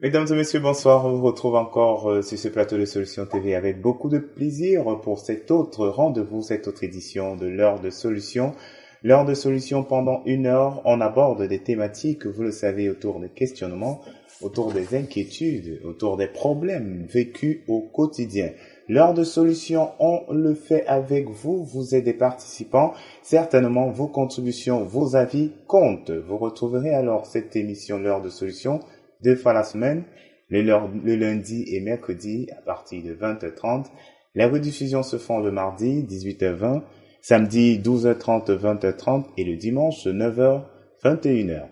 Mesdames et messieurs, bonsoir. On vous retrouve encore sur ce plateau de Solutions TV avec beaucoup de plaisir pour cet autre rendez-vous, cette autre édition de l'heure de solutions. L'heure de solutions, pendant 1 heure, on aborde des thématiques, vous le savez, autour des questionnements, autour des inquiétudes, autour des problèmes vécus au quotidien. L'heure de solutions, on le fait avec vous. Vous êtes des participants. Certainement, vos contributions, vos avis comptent. Vous retrouverez alors cette émission, l'heure de solutions, 2 fois la semaine, le lundi et mercredi à partir de 20h30. Les rediffusions se font le mardi, 18h20, samedi, 12h30, 20h30 et le dimanche, 9h, 21h.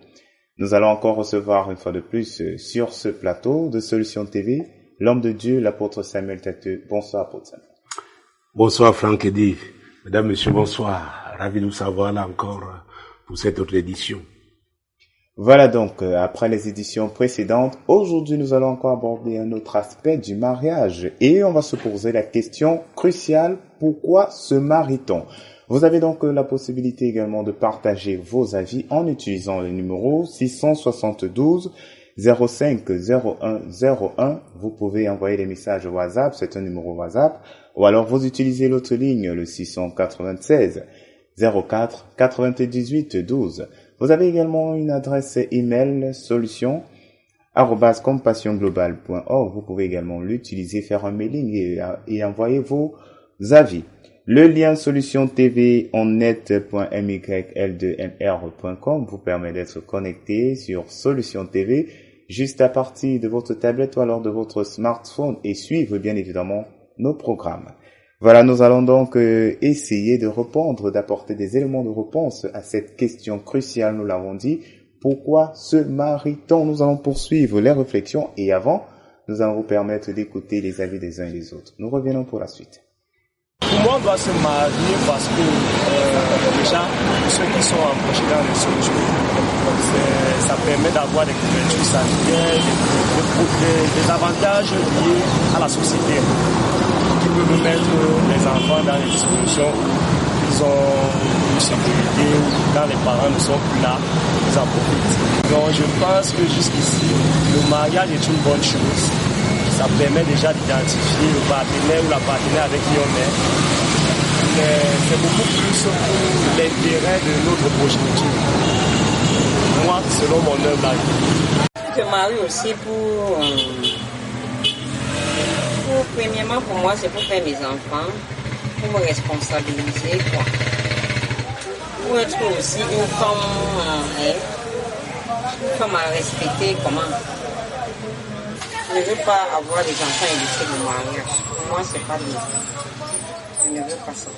Nous allons encore recevoir une fois de plus sur ce plateau de Solutions TV, l'homme de Dieu, l'apôtre Samuel Tateux. Bonsoir, apôtre Samuel. Bonsoir, Franck Eddy. Mesdames, Messieurs, bonsoir. Ravi de vous savoir là encore pour cette autre édition. Voilà donc, après les éditions précédentes, aujourd'hui nous allons encore aborder un autre aspect du mariage et on va se poser la question cruciale, pourquoi se marie-t-on? Vous avez donc la possibilité également de partager vos avis en utilisant le numéro 672 05 01 01. Vous pouvez envoyer des messages WhatsApp, c'est un numéro WhatsApp, ou alors vous utilisez l'autre ligne, le 696 04 98 12. Vous avez également une adresse email solution@compassionglobal.org. Vous pouvez également l'utiliser, faire un mailing et envoyer vos avis. Le lien solution TV en net.myl2mr.com vous permet d'être connecté sur Solution TV juste à partir de votre tablette ou alors de votre smartphone et suivre bien évidemment nos programmes. Voilà, nous allons donc essayer de répondre, d'apporter des éléments de réponse à cette question cruciale, nous l'avons dit. Pourquoi se marie-t-on? Nous allons poursuivre les réflexions et avant, nous allons vous permettre d'écouter les avis des uns et des autres. Nous revenons pour la suite. Pour moi, on doit se marier parce que déjà, ceux qui sont embauchés dans les solutions, ça permet d'avoir des couvertures sanitaires, des avantages liés à la société qui peuvent mettre les enfants dans les dispositions. Ils ont une sécurité, quand les parents ne sont plus là, ils en profitent. Donc je pense que jusqu'ici, le mariage est une bonne chose. Ça permet déjà d'identifier le partenaire ou la partenaire avec qui on est. Mais c'est beaucoup plus pour l'intérêt de notre progéniture. Moi, selon mon humble avis. Je me marie aussi premièrement pour moi, c'est pour faire mes enfants, pour me responsabiliser, quoi. Pour être aussi une femme à respecter, comment. Je ne veux pas avoir des enfants et laisser le mariage. Pour moi, c'est pas bien. Je ne veux pas ça.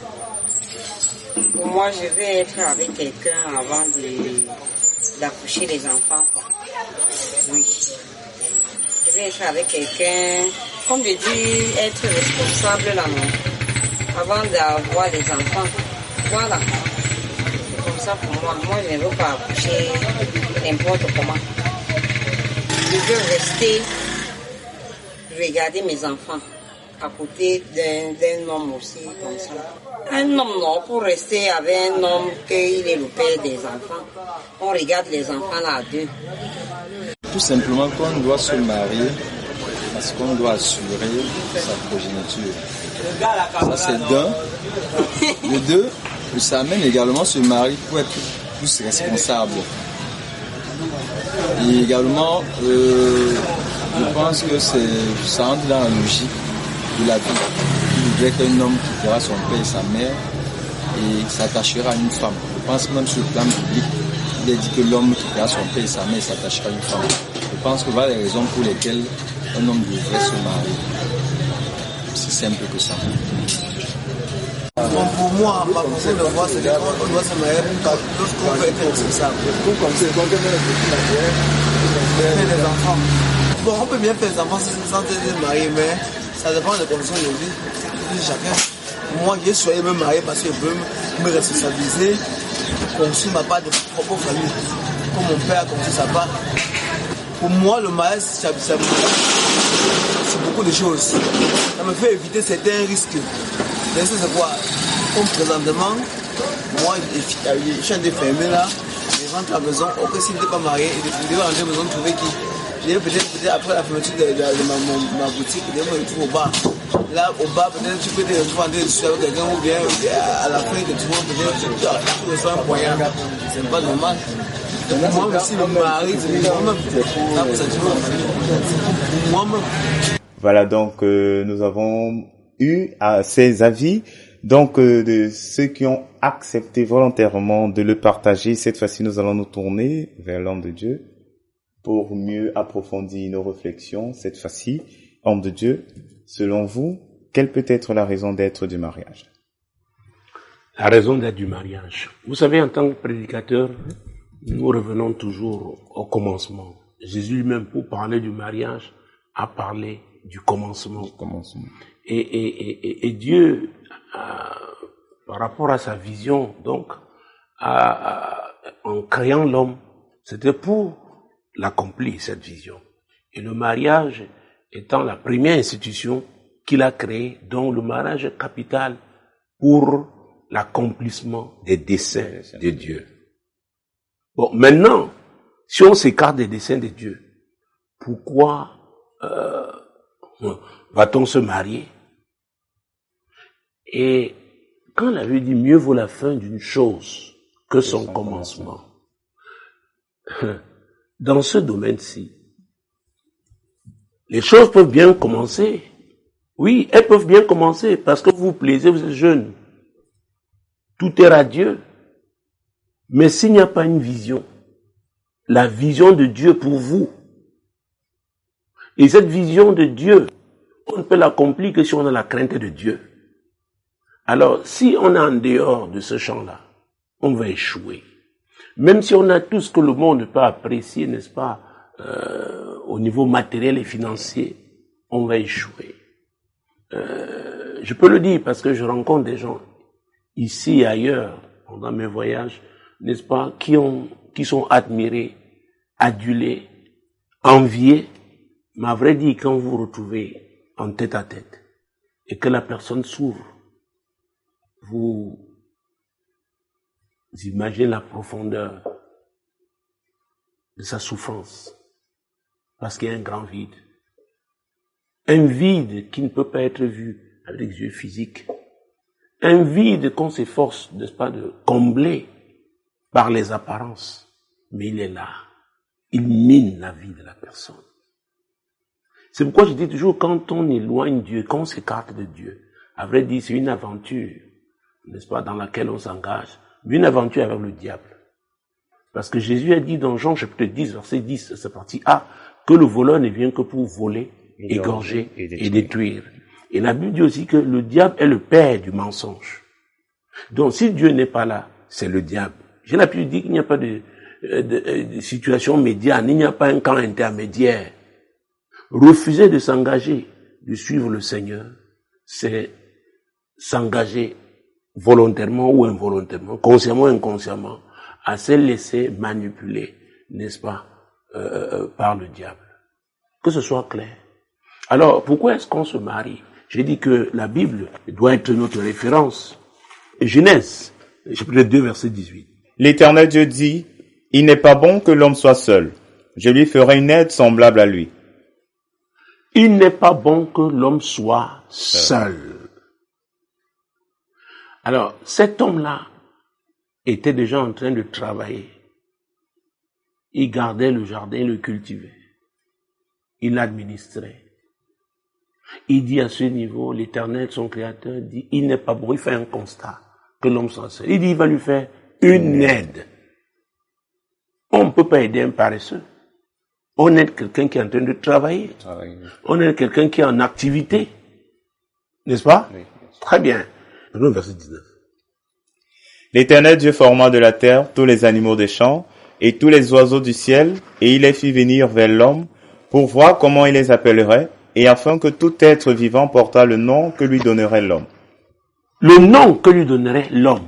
Pour moi, je veux être avec quelqu'un avant d'accoucher les enfants, quoi. Oui. Je veux être avec quelqu'un, comme je dis, être responsable là, non, avant d'avoir les enfants. Voilà. C'est comme ça pour moi. Moi, je ne veux pas accoucher n'importe comment. Je veux rester, regarder mes enfants à côté d'un homme aussi, comme ça. Un homme, non, pour rester avec un homme qu'il est le père des enfants. On regarde les enfants là à deux. Tout simplement qu'on doit se marier parce qu'on doit assurer sa progéniture. Ça c'est d'un. De deux, ça amène également se marier pour être plus responsable. Et également, je pense que ça entre dans la logique de la vie. Il voudrait qu'un homme quittera son père et sa mère et s'attachera à une femme. Je pense même sur le plan biblique, il est dit que l'homme quittera son père et sa mère et s'attachera à une femme. Je pense que voilà les raisons pour lesquelles un homme devrait se marier. C'est simple que ça. Bon, pour moi, ma façon de voir, c'est qu'on doit se marier lorsqu'on veut être responsable. Faire des enfants. Bon, on peut bien faire des enfants sans être marié, mais ça dépend des conditions de vie de chacun. Moi, j'ai choisi de me marier parce que je veux me responsabiliser, construire ma part de propre famille, comme mon père a construit sa part. Pour moi, le mariage, c'est beaucoup de choses. Ça me fait éviter certains risques. C'est quoi? Comme présentement, moi, je suis en train de fermer là, je rentre à la maison, ok, s'il n'était pas marié, il devait rentrer à la maison, trouver qui? peut-être après la fermeture de ma boutique, je me retrouve au bar. Là, au bar, peut-être tu peux te retrouver en train de discuter avec quelqu'un ou bien à la fin de tout le monde, peut-être tu reçois un poignard. C'est pas normal. Moi aussi, le mari, c'est moi-même. Voilà, donc nous avons eu ces avis donc de ceux qui ont accepté volontairement de le partager. Cette fois-ci, nous allons nous tourner vers l'homme de Dieu pour mieux approfondir nos réflexions. Cette fois-ci, homme de Dieu, selon vous, quelle peut être la raison d'être du mariage? La raison d'être du mariage. Vous savez, en tant que prédicateur, nous revenons toujours au commencement. Jésus lui-même, pour parler du mariage, a parlé du commencement. Et Dieu, par rapport à sa vision, donc, en créant l'homme, c'était pour l'accomplir, cette vision. Et le mariage étant la première institution qu'il a créée, dont le mariage est capital pour l'accomplissement des desseins de Dieu. Bon, maintenant, si on s'écarte des desseins de Dieu, pourquoi va-t-on se marier? Et quand la Bible dit mieux vaut la fin d'une chose que son commencement, dans ce domaine-ci, les choses peuvent bien commencer. Oui, elles peuvent bien commencer parce que vous vous plaisez, vous êtes jeune. Tout est radieux. Mais s'il n'y a pas une vision, la vision de Dieu pour vous, et cette vision de Dieu, on ne peut l'accomplir que si on a la crainte de Dieu. Alors, si on est en dehors de ce champ-là, on va échouer. Même si on a tout ce que le monde peut apprécier, n'est-ce pas, au niveau matériel et financier, on va échouer. Je peux le dire parce que je rencontre des gens ici et ailleurs, pendant mes voyages, n'est-ce pas, qui sont admirés, adulés, enviés. Mais à vrai dire, quand vous vous retrouvez en tête à tête et que la personne s'ouvre, vous imaginez la profondeur de sa souffrance. Parce qu'il y a un grand vide. Un vide qui ne peut pas être vu avec les yeux physiques. Un vide qu'on s'efforce, n'est-ce pas, de combler par les apparences. Mais il est là. Il mine la vie de la personne. C'est pourquoi je dis toujours, quand on éloigne Dieu, quand on s'écarte de Dieu, à vrai dire, c'est une aventure, n'est-ce pas, dans laquelle on s'engage, mais une aventure avec le diable. Parce que Jésus a dit dans Jean chapitre 10, verset 10, c'est partie A, que le voleur ne vient que pour voler, égorger et détruire. Et la Bible dit aussi que le diable est le père du mensonge. Donc si Dieu n'est pas là, c'est le diable. J'ai l'habitude de dire qu'il n'y a pas de situation médiane, il n'y a pas un camp intermédiaire. Refuser de s'engager, de suivre le Seigneur, c'est s'engager volontairement ou involontairement, consciemment ou inconsciemment, à se laisser manipuler, n'est-ce pas, par le diable. Que ce soit clair. Alors, pourquoi est-ce qu'on se marie? J'ai dit que la Bible doit être notre référence. Genèse, chapitre 2, verset 18. L'Éternel Dieu dit, « Il n'est pas bon que l'homme soit seul. Je lui ferai une aide semblable à lui. » Il n'est pas bon que l'homme soit seul. Alors, cet homme-là était déjà en train de travailler. Il gardait le jardin, il le cultivait. Il l'administrait. Il dit à ce niveau, l'Éternel, son Créateur, dit, il n'est pas bon, il fait un constat que l'homme soit seul. Il dit, il va lui faire une aide. On ne peut pas aider un paresseux. On aide quelqu'un qui est en train de travailler. On aide quelqu'un qui est en activité. N'est-ce pas? Oui. Très bien. Maintenant, verset 19. L'Éternel Dieu forma de la terre tous les animaux des champs et tous les oiseaux du ciel, et il les fit venir vers l'homme pour voir comment il les appellerait, et afin que tout être vivant portât le nom que lui donnerait l'homme. Le nom que lui donnerait l'homme.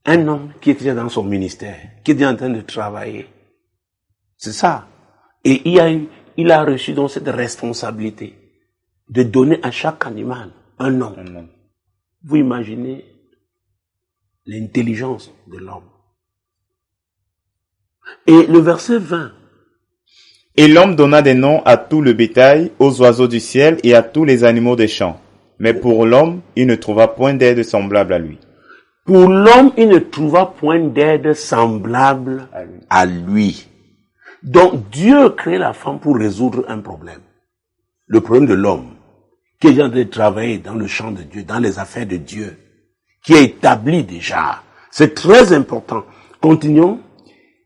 Un homme qui était dans son ministère, qui était en train de travailler. C'est ça. Et il a reçu donc cette responsabilité de donner à chaque animal un nom. Vous imaginez l'intelligence de l'homme. Et le verset 20. Et l'homme donna des noms à tout le bétail, aux oiseaux du ciel et à tous les animaux des champs. Mais pour l'homme, il ne trouva point d'aide semblable à lui. Pour l'homme, il ne trouva point d'aide semblable à lui. Donc Dieu crée la femme pour résoudre un problème. Le problème de l'homme, qui est déjà de travailler dans le champ de Dieu, dans les affaires de Dieu, qui est établi déjà. C'est très important. Continuons.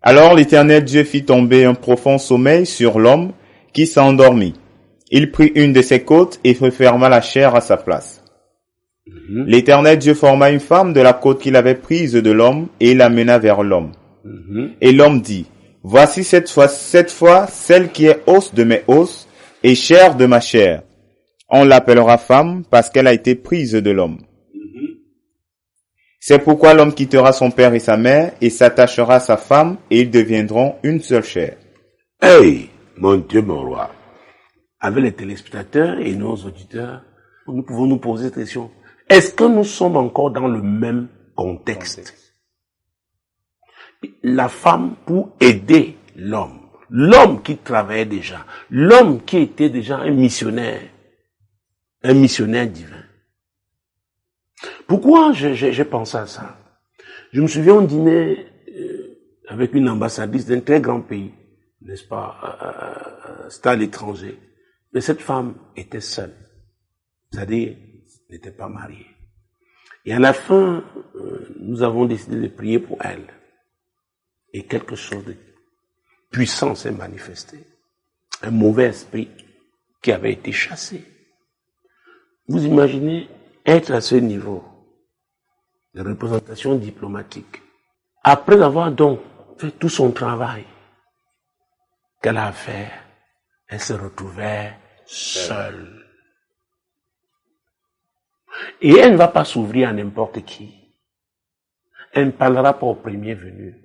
Alors l'Éternel Dieu fit tomber un profond sommeil sur l'homme qui s'endormit. Il prit une de ses côtes et referma la chair à sa place. L'Éternel Dieu forma une femme de la côte qu'il avait prise de l'homme et l'amena vers l'homme. Et l'homme dit, voici cette fois celle qui est os de mes os et chair de ma chair. On l'appellera femme parce qu'elle a été prise de l'homme. C'est pourquoi l'homme quittera son père et sa mère et s'attachera à sa femme et ils deviendront une seule chair. Hey, mon Dieu, mon roi. Avec les téléspectateurs et nos auditeurs, nous pouvons nous poser cette question. Est-ce que nous sommes encore dans le même contexte? La femme pour aider l'homme. L'homme qui travaillait déjà. L'homme qui était déjà un missionnaire divin. Pourquoi j'ai pensé à ça? Je me souviens, on dînait avec une ambassadrice d'un très grand pays, n'est-ce pas, c'était à l'étranger. Mais cette femme était seule, c'est-à-dire n'était pas mariée. Et à la fin, nous avons décidé de prier pour elle. Et quelque chose de puissant s'est manifesté. Un mauvais esprit qui avait été chassé. Vous imaginez être à ce niveau de représentation diplomatique. Après avoir donc fait tout son travail qu'elle a à faire, elle se retrouvait seule. Et elle ne va pas s'ouvrir à n'importe qui. Elle ne parlera pas au premier venu.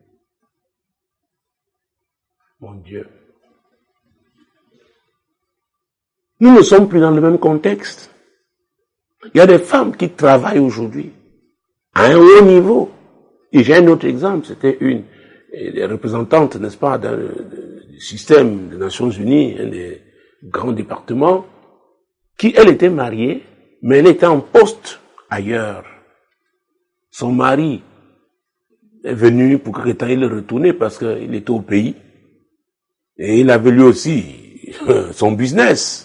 Mon Dieu. Nous ne sommes plus dans le même contexte. Il y a des femmes qui travaillent aujourd'hui à un haut niveau. Et j'ai un autre exemple, c'était une des représentantes, n'est-ce pas, du système des Nations Unies, un des grands départements, qui, elle, était mariée, mais elle était en poste ailleurs. Son mari est venu pour que il retourne parce qu'il était au pays. Et il avait lui aussi son business.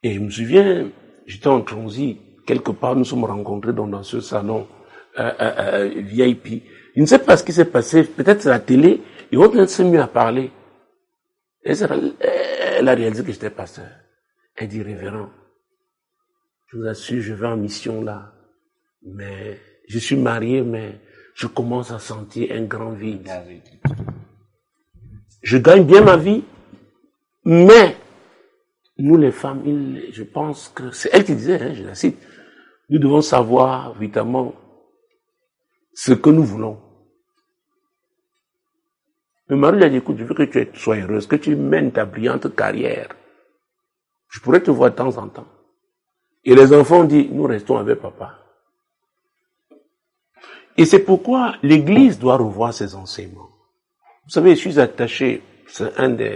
Et je me souviens, j'étais en transit, quelque part, nous sommes rencontrés dans ce salon VIP. Je ne sais pas ce qui s'est passé, peut-être c'est la télé, et on s'est mis à parler. Et elle a réalisé que j'étais pasteur. Elle dit, révérend, je vous assure, je vais en mission là, mais je suis marié, mais je commence à sentir un grand vide. Je gagne bien ma vie, mais nous les femmes, je pense que c'est elle qui disait, je la cite, nous devons savoir évidemment ce que nous voulons. Le mari lui a dit, écoute, je veux que tu sois heureuse, que tu mènes ta brillante carrière. Je pourrais te voir de temps en temps. Et les enfants ont dit, nous restons avec papa. Et c'est pourquoi l'Église doit revoir ses enseignements. Vous savez, je suis attaché, c'est un de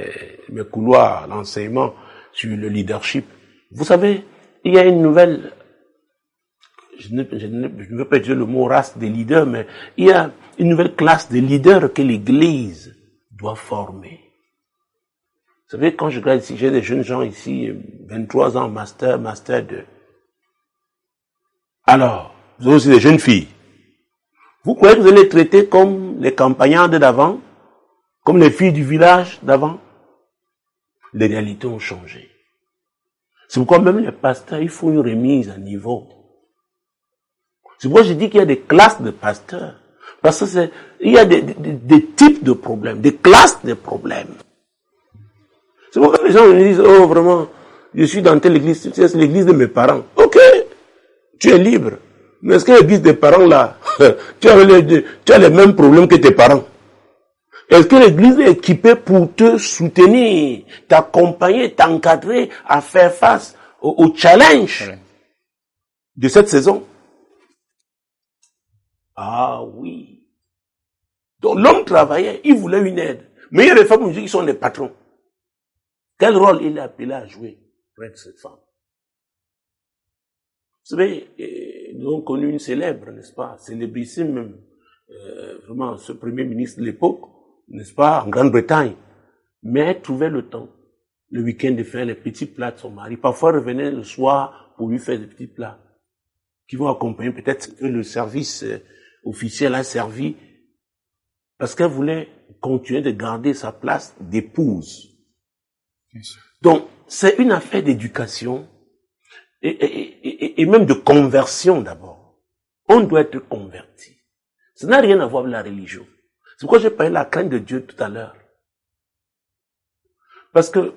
mes couloirs, l'enseignement sur le leadership. Vous savez, il y a une nouvelle, je ne veux pas dire le mot race des leaders, mais il y a une nouvelle classe de leaders que l'Église doit former. Vous savez, quand je regarde ici, j'ai des jeunes gens ici, 23 ans, master 2. Alors, vous avez aussi des jeunes filles. Vous croyez que vous allez les traiter comme les campagnardes d'avant? Comme les filles du village d'avant? Les réalités ont changé. C'est pourquoi même les pasteurs, il faut une remise à niveau. C'est pourquoi je dis qu'il y a des classes de pasteurs. Parce que il y a des types de problèmes, des classes de problèmes. C'est pourquoi les gens me disent, oh vraiment, je suis dans telle église, c'est l'église de mes parents. Ok, tu es libre. Mais est-ce que l'église des parents là, tu as les mêmes problèmes que tes parents? Est-ce que l'église est équipée pour te soutenir, t'accompagner, t'encadrer à faire face au challenge de cette saison? Ah oui. Donc l'homme travaillait, il voulait une aide. Mais il y a des femmes aujourd'hui qui sont des patrons. Quel rôle il est appelé à jouer pour être cette femme? Vous savez, nous avons connu une célèbre, n'est-ce pas, célébrissime même, vraiment ce premier ministre de l'époque, n'est-ce pas, en Grande-Bretagne. Mais elle trouvait le temps, le week-end, de faire les petits plats de son mari. Parfois, elle revenait le soir pour lui faire des petits plats qui vont accompagner peut-être que le service officiel a servi, parce qu'elle voulait continuer de garder sa place d'épouse. Donc, c'est une affaire d'éducation et même de conversion d'abord. On doit être converti. Ça n'a rien à voir avec la religion. C'est pourquoi j'ai parlé de la crainte de Dieu tout à l'heure. Parce que,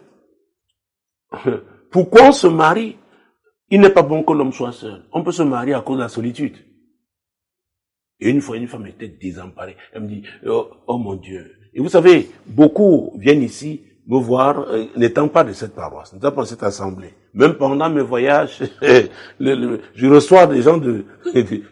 pourquoi on se marie? Il n'est pas bon que l'homme soit seul. On peut se marier à cause de la solitude. Et une fois, une femme était désemparée. Elle me dit, oh mon Dieu. Et vous savez, beaucoup viennent ici me voir, n'étant pas de cette paroisse, n'étant pas de cette assemblée. Même pendant mes voyages, je reçois des gens de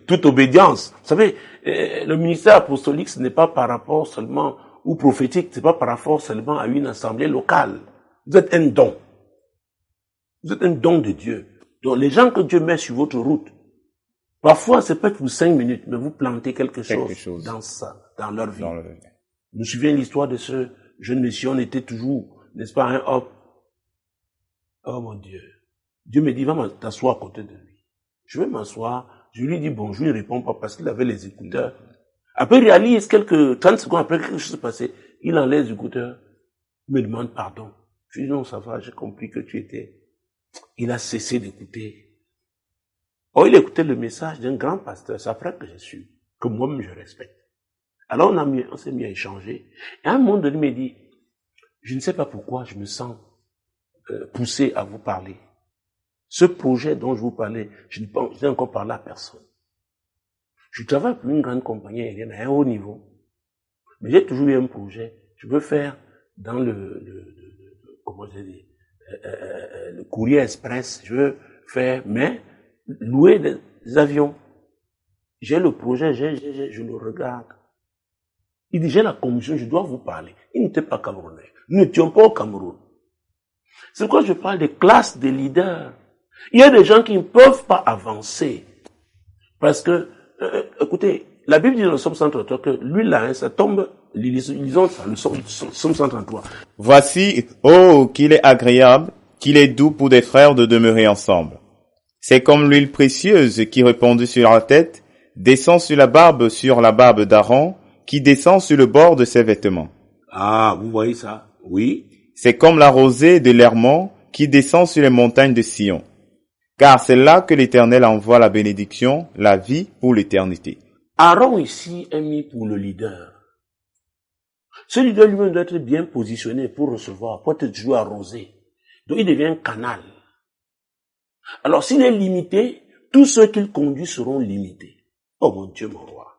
toute obédience. Vous savez, le ministère apostolique, ce n'est pas par rapport seulement, ou prophétique, ce n'est pas par rapport seulement à une assemblée locale. Vous êtes un don. Vous êtes un don de Dieu. Donc les gens que Dieu met sur votre route, parfois c'est peut-être pour 5 minutes, mais vous plantez quelque chose dans ça, dans leur vie. Je me souviens l'histoire de ce jeune monsieur, on était toujours, n'est-ce pas, un homme. Oh mon Dieu. Dieu me dit, va t'asseoir à côté de lui. Je vais m'asseoir, je lui dis bonjour, il ne répond pas parce qu'il avait les écouteurs. Après, il réalise 30 secondes après quelque chose s'est passé. Il enlève les écouteurs, il me demande pardon. Je lui dis non, ça va, j'ai compris que tu étais. Il a cessé d'écouter. Oh, il écoutait le message d'un grand pasteur, c'est après que j'ai su, que moi-même je respecte. Alors on s'est mis à échanger. Et à un moment donné, il me dit, je ne sais pas pourquoi je me sens poussé à vous parler. Ce projet dont je vous parlais, je n'ai encore parlé à personne. Je travaille pour une grande compagnie aérienne à un haut niveau. Mais j'ai toujours eu un projet. Je veux faire dans comment je dis, le courrier express. Je veux faire, mais louer des avions. J'ai le projet, je le regarde. Il dit, j'ai la commission, je dois vous parler. Il n'était pas camerounais. Nous n'étions pas au Cameroun. C'est pourquoi je parle des classes de leaders. Il y a des gens qui ne peuvent pas avancer. Parce que, écoutez, la Bible dit dans le Somme 133 que l'huile là, ça tombe, lisons ça, le Somme 133. Voici, oh, qu'il est agréable, qu'il est doux pour des frères de demeurer ensemble. C'est comme l'huile précieuse qui répandue sur la tête, descend sur la barbe d'Aaron, qui descend sur le bord de ses vêtements. Ah, vous voyez ça? Oui. C'est comme la rosée de l'Hermon qui descend sur les montagnes de Sion. Car c'est là que l'Éternel envoie la bénédiction, la vie pour l'éternité. Aaron ici est mis pour le leader. Ce leader lui-même doit être bien positionné pour recevoir, pour être toujours arrosé. Donc il devient un canal. Alors s'il est limité, tous ceux qu'il conduit seront limités. Oh mon Dieu, mon roi.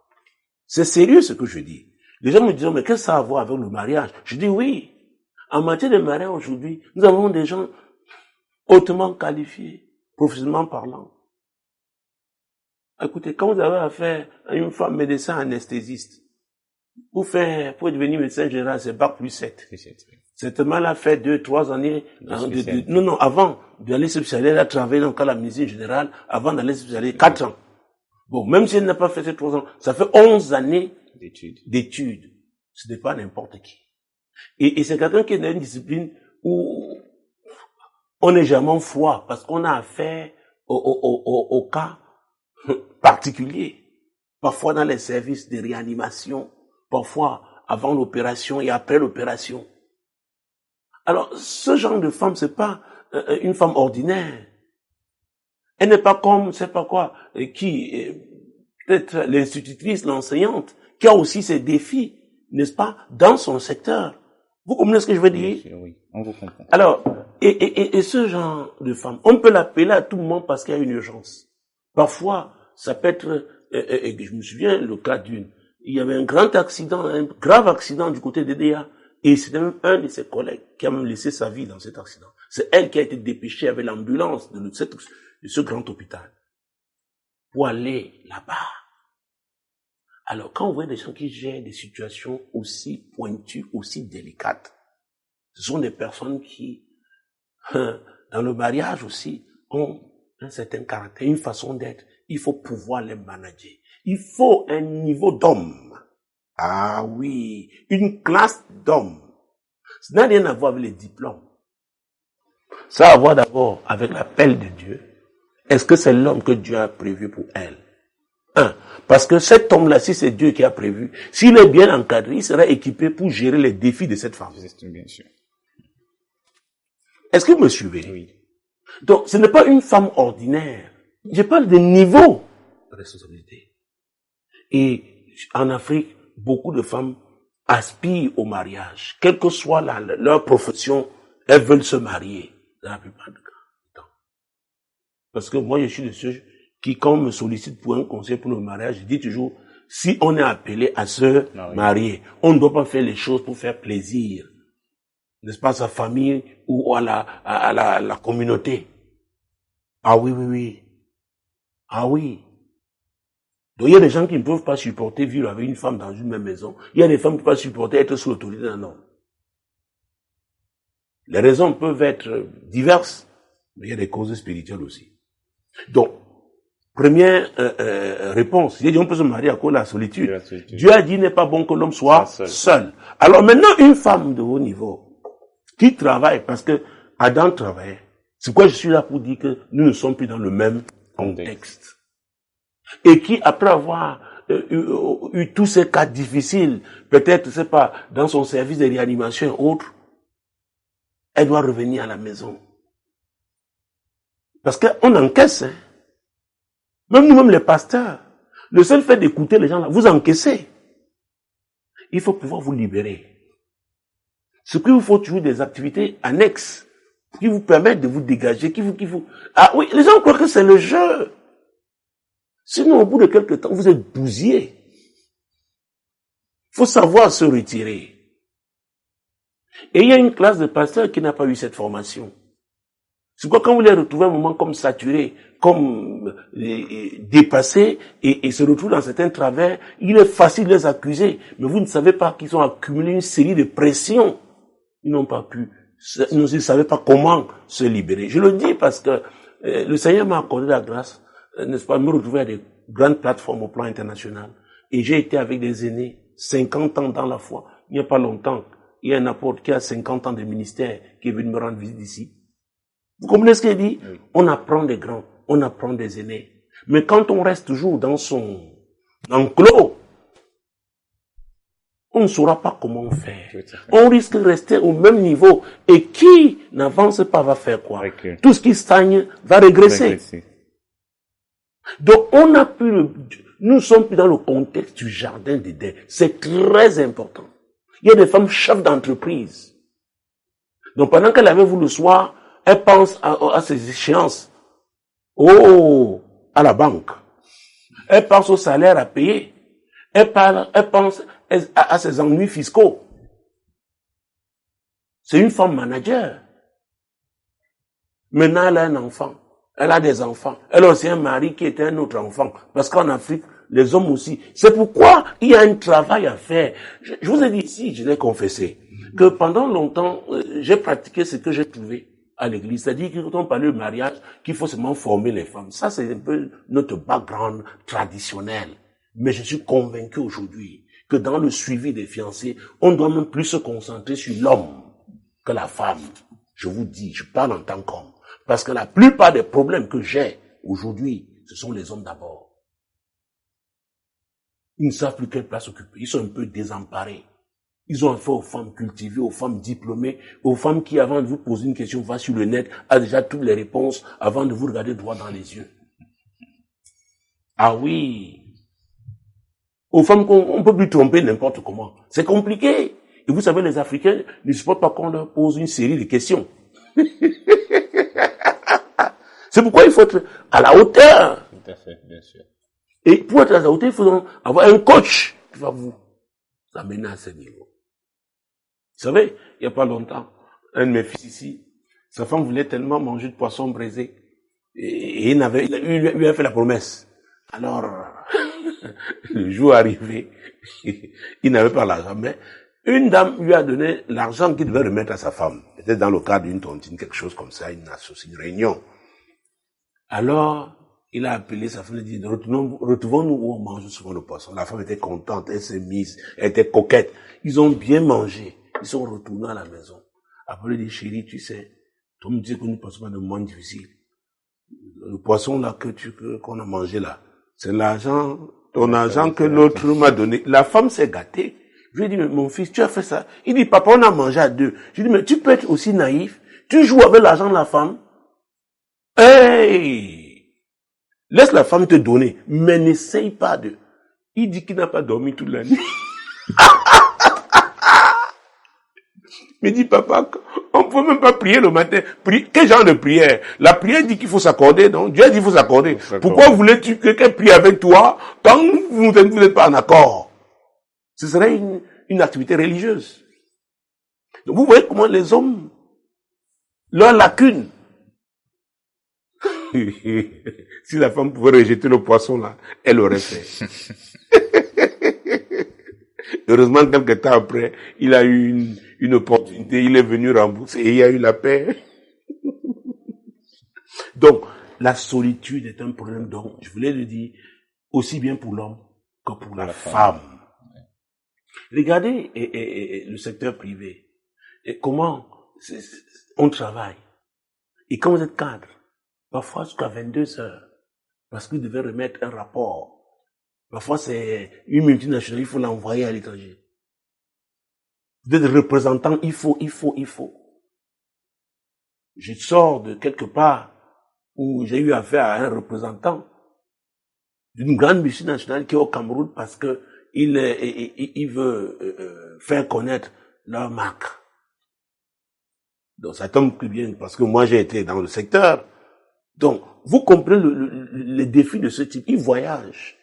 C'est sérieux ce que je dis. Les gens me disent, mais qu'est-ce que ça a à voir avec le mariage? Je dis oui. En matière de mariage aujourd'hui, nous avons des gens hautement qualifiés, professionnellement parlant. Écoutez, quand vous avez affaire à une femme médecin anesthésiste, pour devenir médecin général, c'est bac plus 7. Cette femme a fait 2-3 années, avant d'aller se spécialiser, elle a travaillé dans le cas de la médecine générale, avant d'aller se spécialiser 4 ans. Bon, même si elle n'a pas fait ces 3 ans, ça fait 11 années d'études. Ce n'est pas n'importe qui. Et c'est quelqu'un qui est dans une discipline où on n'est jamais froid, parce qu'on a affaire au cas particulier. Parfois dans les services de réanimation, parfois avant l'opération et après l'opération. Alors, ce genre de femme, c'est pas une femme ordinaire. Elle n'est pas comme, c'est pas quoi, peut-être l'institutrice, l'enseignante, qui a aussi ses défis, n'est-ce pas, dans son secteur. Vous comprenez ce que je veux dire? Oui, on vous comprend. Alors, et ce genre de femme, on peut l'appeler à tout moment parce qu'il y a une urgence. Parfois, ça peut être, je me souviens le cas il y avait un grave accident du côté d'EDA, et c'est même un de ses collègues qui a même laissé sa vie dans cet accident. C'est elle qui a été dépêchée avec l'ambulance de ce grand hôpital pour aller là-bas. Alors, quand vous voyez des gens qui gèrent des situations aussi pointues, aussi délicates, ce sont des personnes qui, dans le mariage aussi, ont un certain caractère, une façon d'être. Il faut pouvoir les manager. Il faut un niveau d'homme. Ah oui, une classe d'homme. Ça n'a rien à voir avec les diplômes. Ça a à voir d'abord avec l'appel de Dieu. Est-ce que c'est l'homme que Dieu a prévu pour elle? Parce que cet homme-là, si c'est Dieu qui a prévu, s'il est bien encadré, il sera équipé pour gérer les défis de cette femme. Bien sûr. Est-ce que vous me suivez? Oui. Donc, ce n'est pas une femme ordinaire. Je parle de niveau de responsabilité. Et en Afrique, beaucoup de femmes aspirent au mariage. Quelle que soit leur profession, elles veulent se marier dans la plupart du temps. Parce que moi, je suis de ceux qui, quand on me sollicite pour un conseil pour le mariage, je dis toujours, si on est appelé à se marier, on ne doit pas faire les choses pour faire plaisir, n'est-ce pas, à sa famille ou à la communauté. Ah oui, oui, oui. Ah oui. Donc il y a des gens qui ne peuvent pas supporter vivre avec une femme dans une même maison. Il y a des femmes qui ne peuvent pas supporter être sous l'autorité d'un homme. Les raisons peuvent être diverses, mais il y a des causes spirituelles aussi. Donc, première réponse, il a dit on peut se marier à cause de la solitude. Dieu a dit il n'est pas bon que l'homme soit seul. Alors maintenant, une femme de haut niveau qui travaille, parce que Adam travaillait, c'est pourquoi je suis là pour dire que nous ne sommes plus dans le même contexte. Et qui, après avoir eu tous ces cas difficiles, peut-être, c'est pas, dans son service de réanimation et autres, elle doit revenir à la maison. Parce qu'on encaisse, hein. Même nous-mêmes les pasteurs, le seul fait d'écouter les gens là, vous encaissez. Il faut pouvoir vous libérer. Ce qu'il vous faut toujours des activités annexes qui vous permettent de vous dégager, Ah oui, les gens croient que c'est le jeu. Sinon, au bout de quelques temps, vous êtes bousillé. Il faut savoir se retirer. Et il y a une classe de pasteurs qui n'a pas eu cette formation. C'est pourquoi quand vous les retrouvez à un moment comme saturés, comme dépassés, et se retrouvent dans certains travers, il est facile de les accuser, mais vous ne savez pas qu'ils ont accumulé une série de pressions. Ils n'ont pas pu, ils ne savaient pas comment se libérer. Je le dis parce que le Seigneur m'a accordé la grâce, n'est-ce pas, de me retrouver à des grandes plateformes au plan international. Et j'ai été avec des aînés, 50 ans dans la foi. Il n'y a pas longtemps, il y a un apôtre qui a 50 ans de ministère qui est venu me rendre visite ici. Vous comprenez ce qu'il dit? Oui. On apprend des grands, on apprend des aînés. Mais quand on reste toujours dans son enclos, on ne saura pas comment faire. On risque de rester au même niveau. Et qui n'avance pas va faire quoi? Tout ce qui stagne va régresser. Donc on a pu nous sommes plus dans le contexte du jardin d'Éden. C'est très important. Il y a des femmes chefs d'entreprise. Donc pendant qu'elle avait vous le soir, elle pense à ses échéances. À la banque. Elle pense au salaire à payer. Elle pense à ses ennuis fiscaux. C'est une femme manager. Maintenant, elle a un enfant. Elle a des enfants. Elle a aussi un mari qui était un autre enfant. Parce qu'en Afrique, les hommes aussi. C'est pourquoi il y a un travail à faire. Je vous ai dit ici, je l'ai confessé, que pendant longtemps, j'ai pratiqué ce que j'ai trouvé à l'église. C'est-à-dire que quand on parlait de mariage, qu'il faut seulement former les femmes. Ça, c'est un peu notre background traditionnel. Mais je suis convaincu aujourd'hui que dans le suivi des fiancés, on doit même plus se concentrer sur l'homme que la femme. Je vous dis, je parle en tant qu'homme. Parce que la plupart des problèmes que j'ai aujourd'hui, ce sont les hommes d'abord. Ils ne savent plus quelle place occuper. Ils sont un peu désemparés. Ils ont affaire aux femmes cultivées, aux femmes diplômées, aux femmes qui, avant de vous poser une question, va sur le net, a déjà toutes les réponses avant de vous regarder droit dans les yeux. Ah oui. Aux femmes qu'on peut plus tromper n'importe comment. C'est compliqué. Et vous savez, les Africains ne supportent pas qu'on leur pose une série de questions. C'est pourquoi il faut être à la hauteur. Tout à fait, bien sûr. Et pour être à la hauteur, il faut avoir un coach qui va vous amener à ce niveau. Vous savez, il n'y a pas longtemps, un de mes fils ici, sa femme voulait tellement manger de poisson braisé. Et il lui a fait la promesse. Alors, Le jour arrivé, il n'avait pas l'argent, mais une dame lui a donné l'argent qu'il devait remettre à sa femme. C'était dans le cadre d'une tontine, quelque chose comme ça, une réunion. Alors, il a appelé sa femme et dit, retrouvons-nous où on mange souvent le poisson. La femme était contente, elle s'est mise, elle était coquette. Ils ont bien mangé. Ils sont retournés à la maison. Après, il dit, chérie, tu sais, toi me dis que nous ne passons pas de moments difficiles. Le poisson là qu'on a mangé là, c'est l'argent, ton argent que l'autre m'a donné. La femme s'est gâtée. Je lui ai dit, mais mon fils, tu as fait ça. Il dit, papa, on a mangé à deux. Je lui ai dit, mais tu peux être aussi naïf. Tu joues avec l'argent de la femme. Hey! Laisse la femme te donner, mais n'essaye pas de... Il dit qu'il n'a pas dormi toute la nuit. Mais dit, papa, on ne peut même pas prier le matin. Quel genre de prière? La prière dit qu'il faut s'accorder, non? Dieu dit qu'il faut s'accorder. Pourquoi voulais-tu que quelqu'un prie avec toi quand vous n'êtes pas en accord? Ce serait une activité religieuse. Donc vous voyez comment les hommes, leur lacune. Si la femme pouvait rejeter le poisson là, elle aurait fait. Heureusement, quelques temps après, il a eu une opportunité, il est venu rembourser et il a eu la paix. Donc, la solitude est un problème, donc, je voulais le dire, aussi bien pour l'homme que pour la femme. Regardez le secteur privé, et comment on travaille. Et quand vous êtes cadre, parfois jusqu'à 22 heures, parce que vous devez remettre un rapport. Parfois, c'est une multinationale, il faut l'envoyer à l'étranger. Vous êtes représentant, il faut. Je sors de quelque part où j'ai eu affaire à un représentant d'une grande multinationale qui est au Cameroun parce que il veut faire connaître leur marque. Donc ça tombe plus bien parce que moi j'ai été dans le secteur. Donc, vous comprenez les défis de ce type. Il voyage.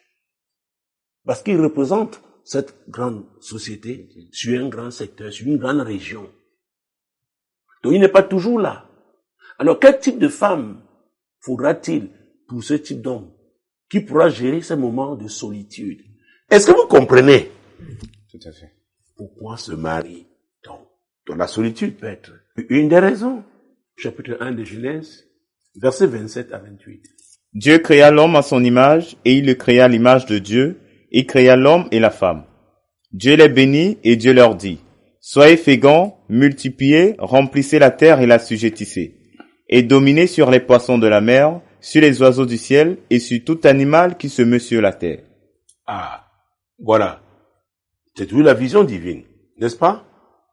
Parce qu'il représente cette grande société sur un grand secteur, sur une grande région. Donc, il n'est pas toujours là. Alors, quel type de femme faudra-t-il pour ce type d'homme qui pourra gérer ces moments de solitude? Est-ce que vous comprenez? Tout à fait. Pourquoi se marie-t-on? Donc, la solitude peut être une des raisons. Chapitre 1 de Genèse, versets 27 à 28. Dieu créa l'homme à son image, et il le créa à l'image de Dieu. Il créa l'homme et la femme. Dieu les bénit, et Dieu leur dit, soyez féconds, multipliez, remplissez la terre et l'assujettissez, et dominez sur les poissons de la mer, sur les oiseaux du ciel, et sur tout animal qui se meut sur la terre. Ah, voilà. C'est toujours la vision divine, n'est-ce pas?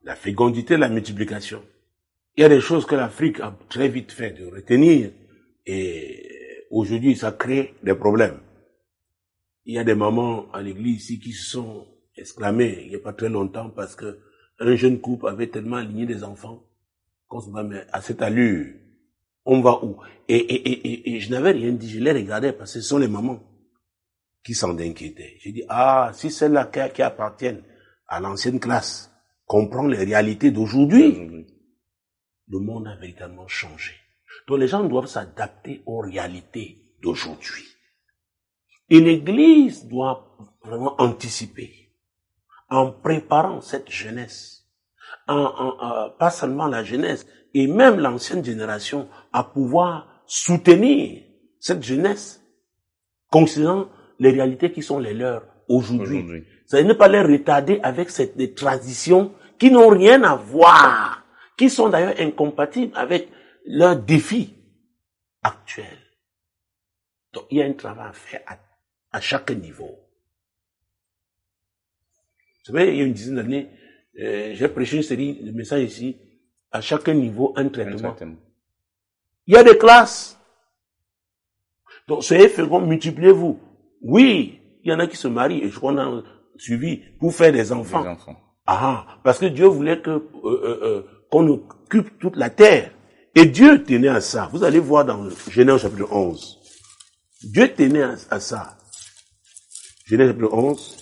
La fécondité, la multiplication. Il y a des choses que l'Afrique a très vite fait de retenir, et aujourd'hui, ça crée des problèmes. Il y a des mamans à l'église ici qui se sont exclamées il n'y a pas très longtemps parce que un jeune couple avait tellement aligné des enfants qu'on se dit, mais à cette allure, on va où? Et je n'avais rien dit, je les regardais parce que ce sont les mamans qui s'en inquiétaient. J'ai dit, si celles-là qui appartiennent à l'ancienne classe comprend les réalités d'aujourd'hui, le monde a véritablement changé. Donc les gens doivent s'adapter aux réalités d'aujourd'hui. Et l'Église doit vraiment anticiper en préparant cette jeunesse, pas seulement la jeunesse, et même l'ancienne génération à pouvoir soutenir cette jeunesse, considérant les réalités qui sont les leurs aujourd'hui. Ça ne pas les retarder avec des traditions qui n'ont rien à voir, qui sont d'ailleurs incompatibles avec leurs défis actuels. Donc il y a un travail à faire à chaque niveau. Vous savez, il y a une dizaine d'années, j'ai prêché une série de messages ici, à chaque niveau, un traitement. Il y a des classes. Donc, soyez féconds, multipliez-vous. Oui, il y en a qui se marient, et je crois qu'on a suivi, pour faire des enfants. Parce que Dieu voulait qu'on occupe toute la terre. Et Dieu tenait à ça. Vous allez voir dans Genèse chapitre 11. Dieu tenait à ça. Genèse chapitre 11,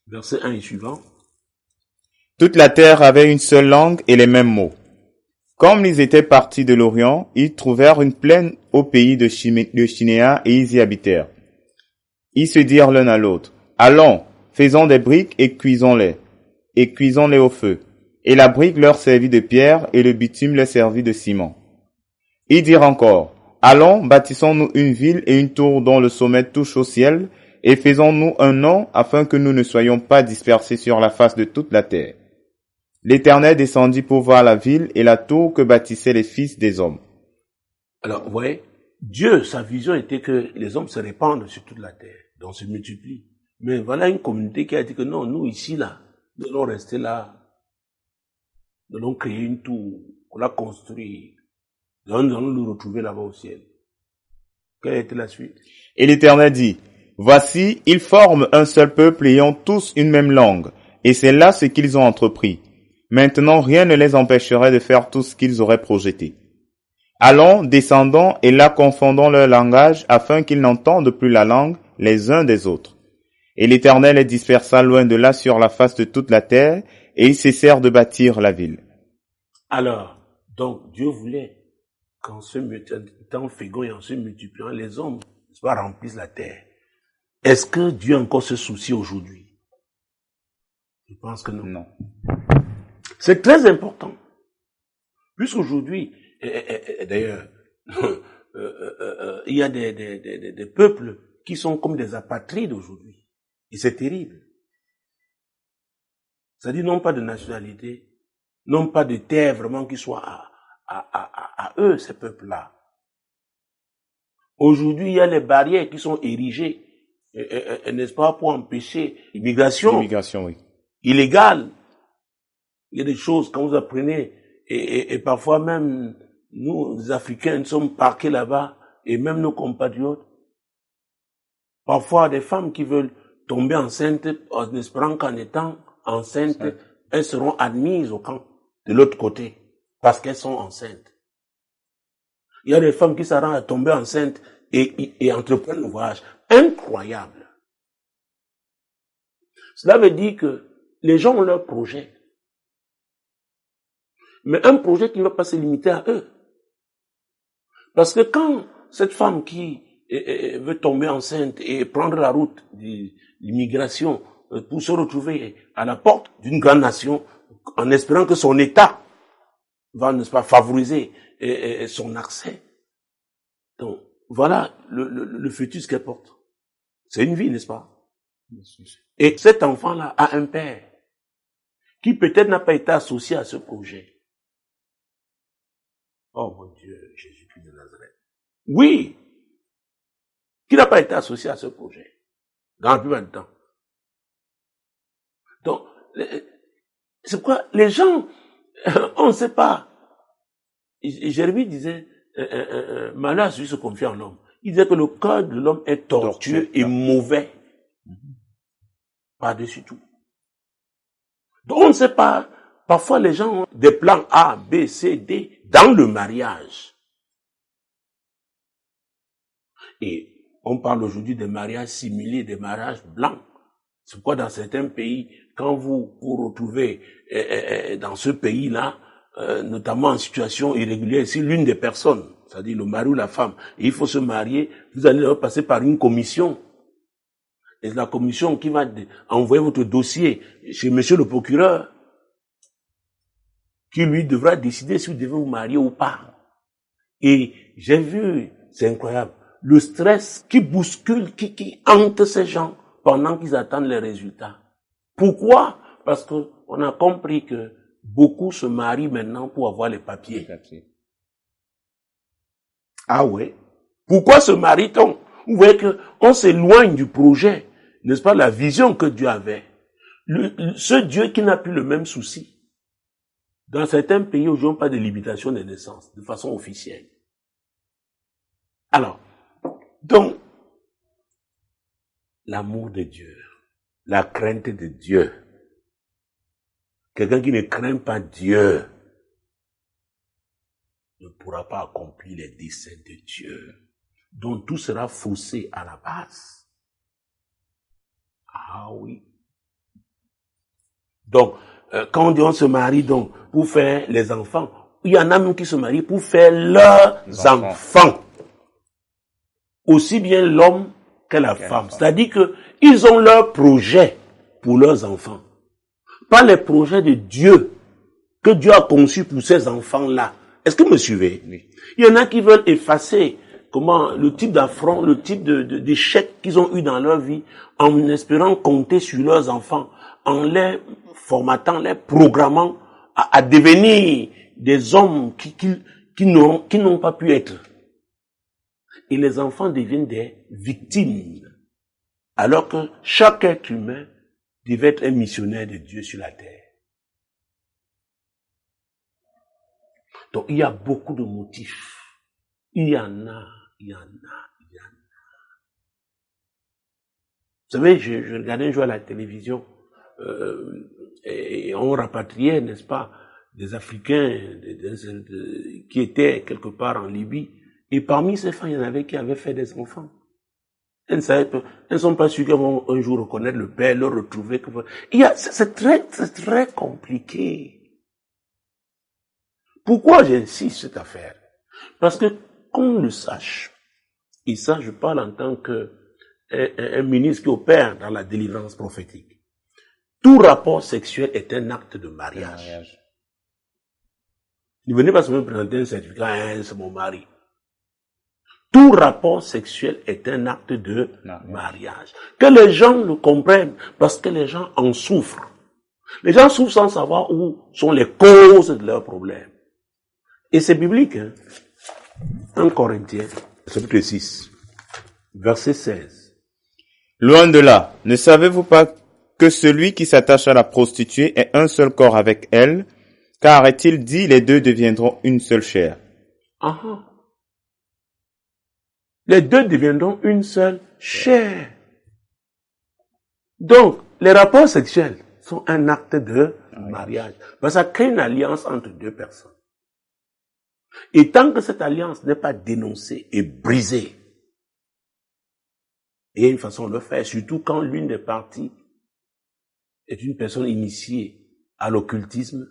verset 1 et suivant. Toute la terre avait une seule langue et les mêmes mots. Comme ils étaient partis de l'Orient, ils trouvèrent une plaine au pays de Chinéa et ils y habitèrent. Ils se dirent l'un à l'autre, allons, faisons des briques et cuisons-les au feu. Et la brique leur servit de pierre et le bitume leur servit de ciment. Ils dirent encore, allons, bâtissons-nous une ville et une tour dont le sommet touche au ciel, et faisons-nous un nom afin que nous ne soyons pas dispersés sur la face de toute la terre. L'Éternel descendit pour voir la ville et la tour que bâtissaient les fils des hommes. Alors, vous voyez, Dieu, sa vision était que les hommes se répandent sur toute la terre, donc se multiplient. Mais voilà une communauté qui a dit que non, nous ici, là, nous allons rester là, nous allons créer une tour, on la construire, nous allons nous retrouver là-bas au ciel. Quelle était la suite? Et l'Éternel dit, voici, ils forment un seul peuple ayant tous une même langue, et c'est là ce qu'ils ont entrepris. Maintenant, rien ne les empêcherait de faire tout ce qu'ils auraient projeté. Allons, descendons, et là confondons leur langage, afin qu'ils n'entendent plus la langue les uns des autres. Et l'Éternel les dispersa loin de là sur la face de toute la terre, et ils cessèrent de bâtir la ville. Alors, donc, Dieu voulait qu'en se étant fécond et en se multipliant, les hommes remplissent la terre. Est-ce que Dieu a encore ce souci aujourd'hui? Je pense que non. Non. C'est très important. Puisqu'aujourd'hui, d'ailleurs, il y a des peuples qui sont comme des apatrides aujourd'hui. Et c'est terrible. C'est-à-dire non pas de nationalité, non pas de terre vraiment qui soit à eux, ces peuples-là. Aujourd'hui, il y a les barrières qui sont érigées, n'est-ce pas, pour empêcher l'immigration. L'immigration, oui. Illégale. Il y a des choses, quand vous apprenez, et parfois même, nous, les Africains, nous sommes parqués là-bas, et même nos compatriotes, parfois des femmes qui veulent tomber enceintes, en espérant qu'en étant enceintes, elles seront admises au camp, de l'autre côté, parce qu'elles sont enceintes. Il y a des femmes qui s'arrangent à tomber enceintes et entreprennent le voyage. Incroyable. Cela veut dire que les gens ont leur projet. Mais un projet qui ne va pas se limiter à eux. Parce que quand cette femme qui veut tomber enceinte et prendre la route de l'immigration pour se retrouver à la porte d'une grande nation, en espérant que son État va, n'est-ce pas, favoriser son accès. Donc, voilà le fœtus qu'elle porte. C'est une vie, n'est-ce pas? Et cet enfant-là a un père qui peut-être n'a pas été associé à ce projet. Oh mon Dieu, Jésus-Christ de Nazareth. Oui, qui n'a pas été associé à ce projet dans la plupart du temps. Donc, c'est pourquoi les gens, on ne sait pas. Jérémie disait, malheur à celui qui se confie en l'homme. Il disait que le cœur de l'homme est tortueux et mauvais. Par-dessus tout. Donc on ne sait pas, parfois les gens ont des plans A, B, C, D dans le mariage. Et on parle aujourd'hui des mariages simulés, des mariages blancs. C'est pourquoi dans certains pays, quand vous vous retrouvez dans ce pays-là, notamment en situation irrégulière, si l'une des personnes, c'est-à-dire le mari ou la femme, et il faut se marier, vous allez passer par une commission. Et la commission qui va envoyer votre dossier chez monsieur le procureur, qui lui devra décider si vous devez vous marier ou pas. Et j'ai vu, c'est incroyable, le stress qui bouscule, qui hante ces gens pendant qu'ils attendent les résultats. Pourquoi? Parce que on a compris que beaucoup se marient maintenant pour avoir les papiers. Ah ouais? Pourquoi se marie-t-on? Vous voyez qu'on s'éloigne du projet, n'est-ce pas, la vision que Dieu avait. Ce Dieu qui n'a plus le même souci. Dans certains pays, aujourd'hui, on parle de limitation des naissances, de façon officielle. Alors, donc, l'amour de Dieu, la crainte de Dieu. Quelqu'un qui ne craint pas Dieu ne pourra pas accomplir les desseins de Dieu. Donc tout sera faussé à la base. Ah oui. Donc, quand on dit on se marie donc pour faire les enfants, il y en a même qui se marient pour faire leurs enfants. aussi bien l'homme que la femme. C'est-à-dire que ils ont leurs projets pour leurs enfants. Pas les projets de Dieu que Dieu a conçus pour ces enfants-là. Est-ce que vous me suivez? Oui. Il y en a qui veulent effacer le type d'affront, le type d'échec qu'ils ont eu dans leur vie en espérant compter sur leurs enfants, en les formatant, les programmant à devenir des hommes qui n'ont pas pu être. Et les enfants deviennent des victimes. Alors que chaque être humain devait être un missionnaire de Dieu sur la terre. Donc il y a beaucoup de motifs. Il y en a. Vous savez, je regardais un jour à la télévision, et on rapatriait, n'est-ce pas, des Africains qui étaient quelque part en Libye. Et parmi ces femmes, il y en avait qui avaient fait des enfants. Elles ne sont pas sûres qu'elles vont un jour reconnaître le père, le retrouver. C'est très compliqué. Pourquoi j'insiste sur cette affaire? Parce que, qu'on le sache, et ça je parle en tant qu'un ministre qui opère dans la délivrance prophétique, tout rapport sexuel est un acte de mariage. Ne venez pas se me présenter un certificat, c'est mon mari. Tout rapport sexuel est un acte de mariage. Que les gens le comprennent, parce que les gens en souffrent. Les gens souffrent sans savoir où sont les causes de leurs problèmes. Et c'est biblique, hein. 1 Corinthiens, chapitre 6, verset 16. Loin de là, ne savez-vous pas que celui qui s'attache à la prostituée est un seul corps avec elle, car est-il dit, les deux deviendront une seule chair. Les deux deviendront une seule chair. Donc, les rapports sexuels sont un acte de mariage. Parce que ça crée une alliance entre deux personnes. Et tant que cette alliance n'est pas dénoncée et brisée, il y a une façon de le faire, surtout quand l'une des parties est une personne initiée à l'occultisme,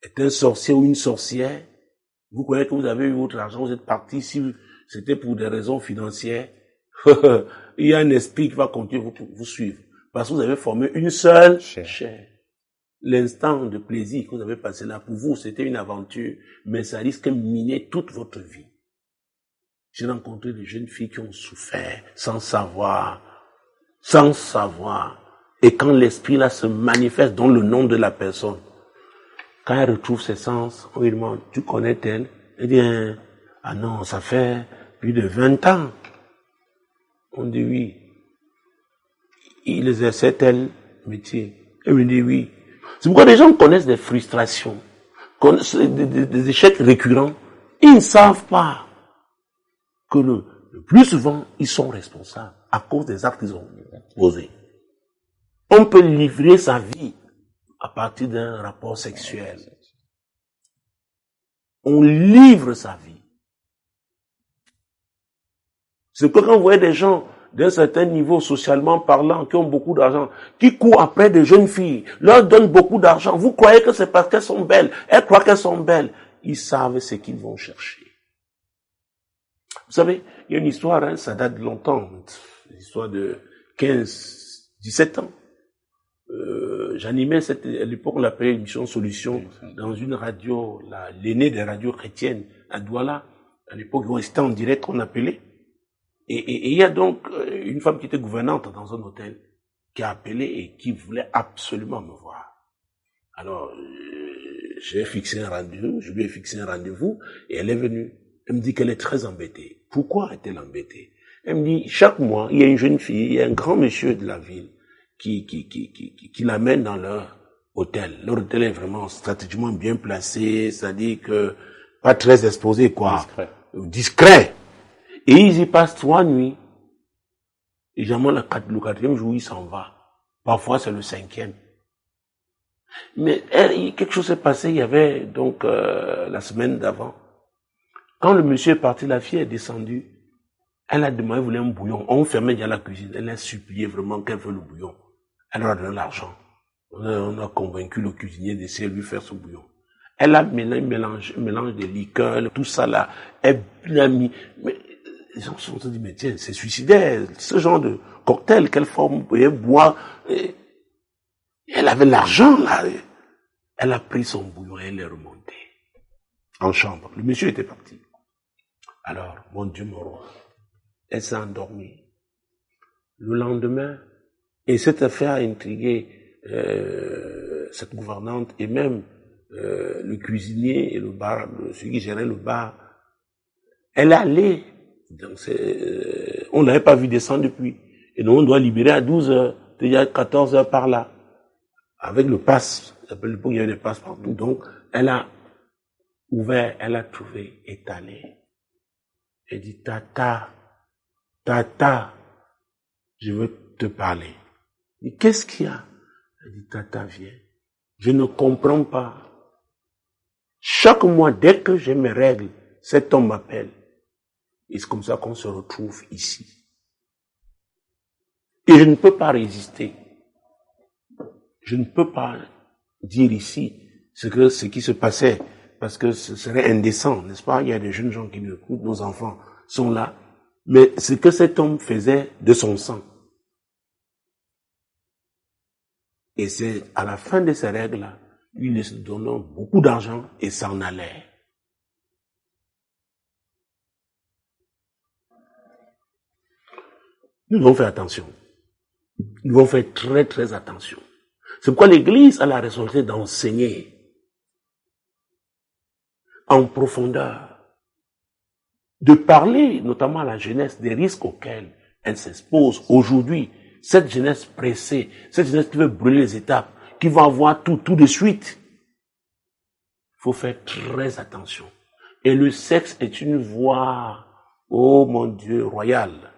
est un sorcier ou une sorcière. Vous croyez que vous avez eu votre argent, vous êtes parti, si c'était pour des raisons financières, il y a un esprit qui va continuer vous suivre. Parce que vous avez formé une seule chair. L'instant de plaisir que vous avez passé là, pour vous, c'était une aventure, mais ça risque de miner toute votre vie. J'ai rencontré des jeunes filles qui ont souffert sans savoir. Et quand l'esprit là se manifeste dans le nom de la personne, quand elle retrouve ses sens, on lui demande, tu connais tel? Elle dit, ah non, ça fait plus de 20 ans. On dit oui. Il exerçait tel métier. Elle me dit oui. C'est pourquoi les gens connaissent des frustrations, connaissent des échecs récurrents. Ils ne savent pas que le plus souvent, ils sont responsables à cause des actes qu'ils ont posés. On peut livrer sa vie à partir d'un rapport sexuel. On livre sa vie. C'est que quand vous voyez des gens d'un certain niveau socialement parlant, qui ont beaucoup d'argent, qui courent après des jeunes filles, leur donnent beaucoup d'argent, vous croyez que c'est parce qu'elles sont belles, elles croient qu'elles sont belles, ils savent ce qu'ils vont chercher. Vous savez, il y a une histoire, hein, ça date de longtemps, une histoire de 17 ans. J'animais à l'époque on l'appelait émission Solution dans une radio, l'aînée des radios chrétiennes à Douala. À l'époque, c'était en direct qu'on appelait. Et il y a donc une femme qui était gouvernante dans un hôtel qui a appelé et qui voulait absolument me voir. Alors, je lui ai fixé un rendez-vous et elle est venue. Elle me dit qu'elle est très embêtée. Pourquoi est-elle embêtée? Elle me dit, chaque mois, il y a une jeune fille, il y a un grand monsieur de la ville qui l'amène dans leur hôtel. Leur hôtel est vraiment stratégiquement bien placé, c'est-à-dire que pas très exposé, quoi. Discret. Et ils y passent 3 nuits. Et généralement, le 4e jour, il s'en va. Parfois, c'est le 5e. Mais quelque chose s'est passé, il y avait donc la semaine d'avant. Quand le monsieur est parti, la fille est descendue. Elle a demandé, elle voulait un bouillon. On fermait déjà la cuisine. Elle a supplié vraiment qu'elle veut le bouillon. Elle leur a donné l'argent. On a convaincu le cuisinier d'essayer de lui faire ce bouillon. Elle a mélangé de liqueurs, tout ça là. Elle a mis... Mais Les gens se sont dit, mais tiens, c'est suicidaire, ce genre de cocktail, quelle forme vous pouvez boire. Et elle avait l'argent, là. Elle a pris son bouillon et elle est remontée en chambre. Le monsieur était parti. Alors, mon Dieu, mon roi, elle s'est endormie. Le lendemain, et cette affaire a intrigué cette gouvernante et même le cuisinier et le bar, celui qui gérait le bar. Elle est allée. Donc on l'avait pas vu descendre depuis. Et donc on doit libérer à 12 heures. Il y a 14 heures par là. Avec le pass. Il y a des passes partout. Donc elle a ouvert, elle a trouvé étalé. Elle dit, Tata, je veux te parler. Il dit, qu'est-ce qu'il y a? Elle dit, Tata, viens. Je ne comprends pas. Chaque mois, dès que j'ai mes règles, cet homme m'appelle. Et c'est comme ça qu'on se retrouve ici. Et je ne peux pas résister. Je ne peux pas dire ici ce qui se passait, parce que ce serait indécent, n'est-ce pas? Il y a des jeunes gens qui nous écoutent, nos enfants sont là. Mais ce que cet homme faisait de son sang. Et c'est à la fin de ces règles-là, lui se donnant beaucoup d'argent et s'en allait. Nous devons faire attention. Nous devons faire très très attention. C'est pourquoi l'Église a la responsabilité d'enseigner en profondeur, de parler notamment à la jeunesse des risques auxquels elle s'expose aujourd'hui. Cette jeunesse pressée, cette jeunesse qui veut brûler les étapes, qui va avoir tout de suite. Il faut faire très attention. Et le sexe est une voie, oh mon Dieu, royale,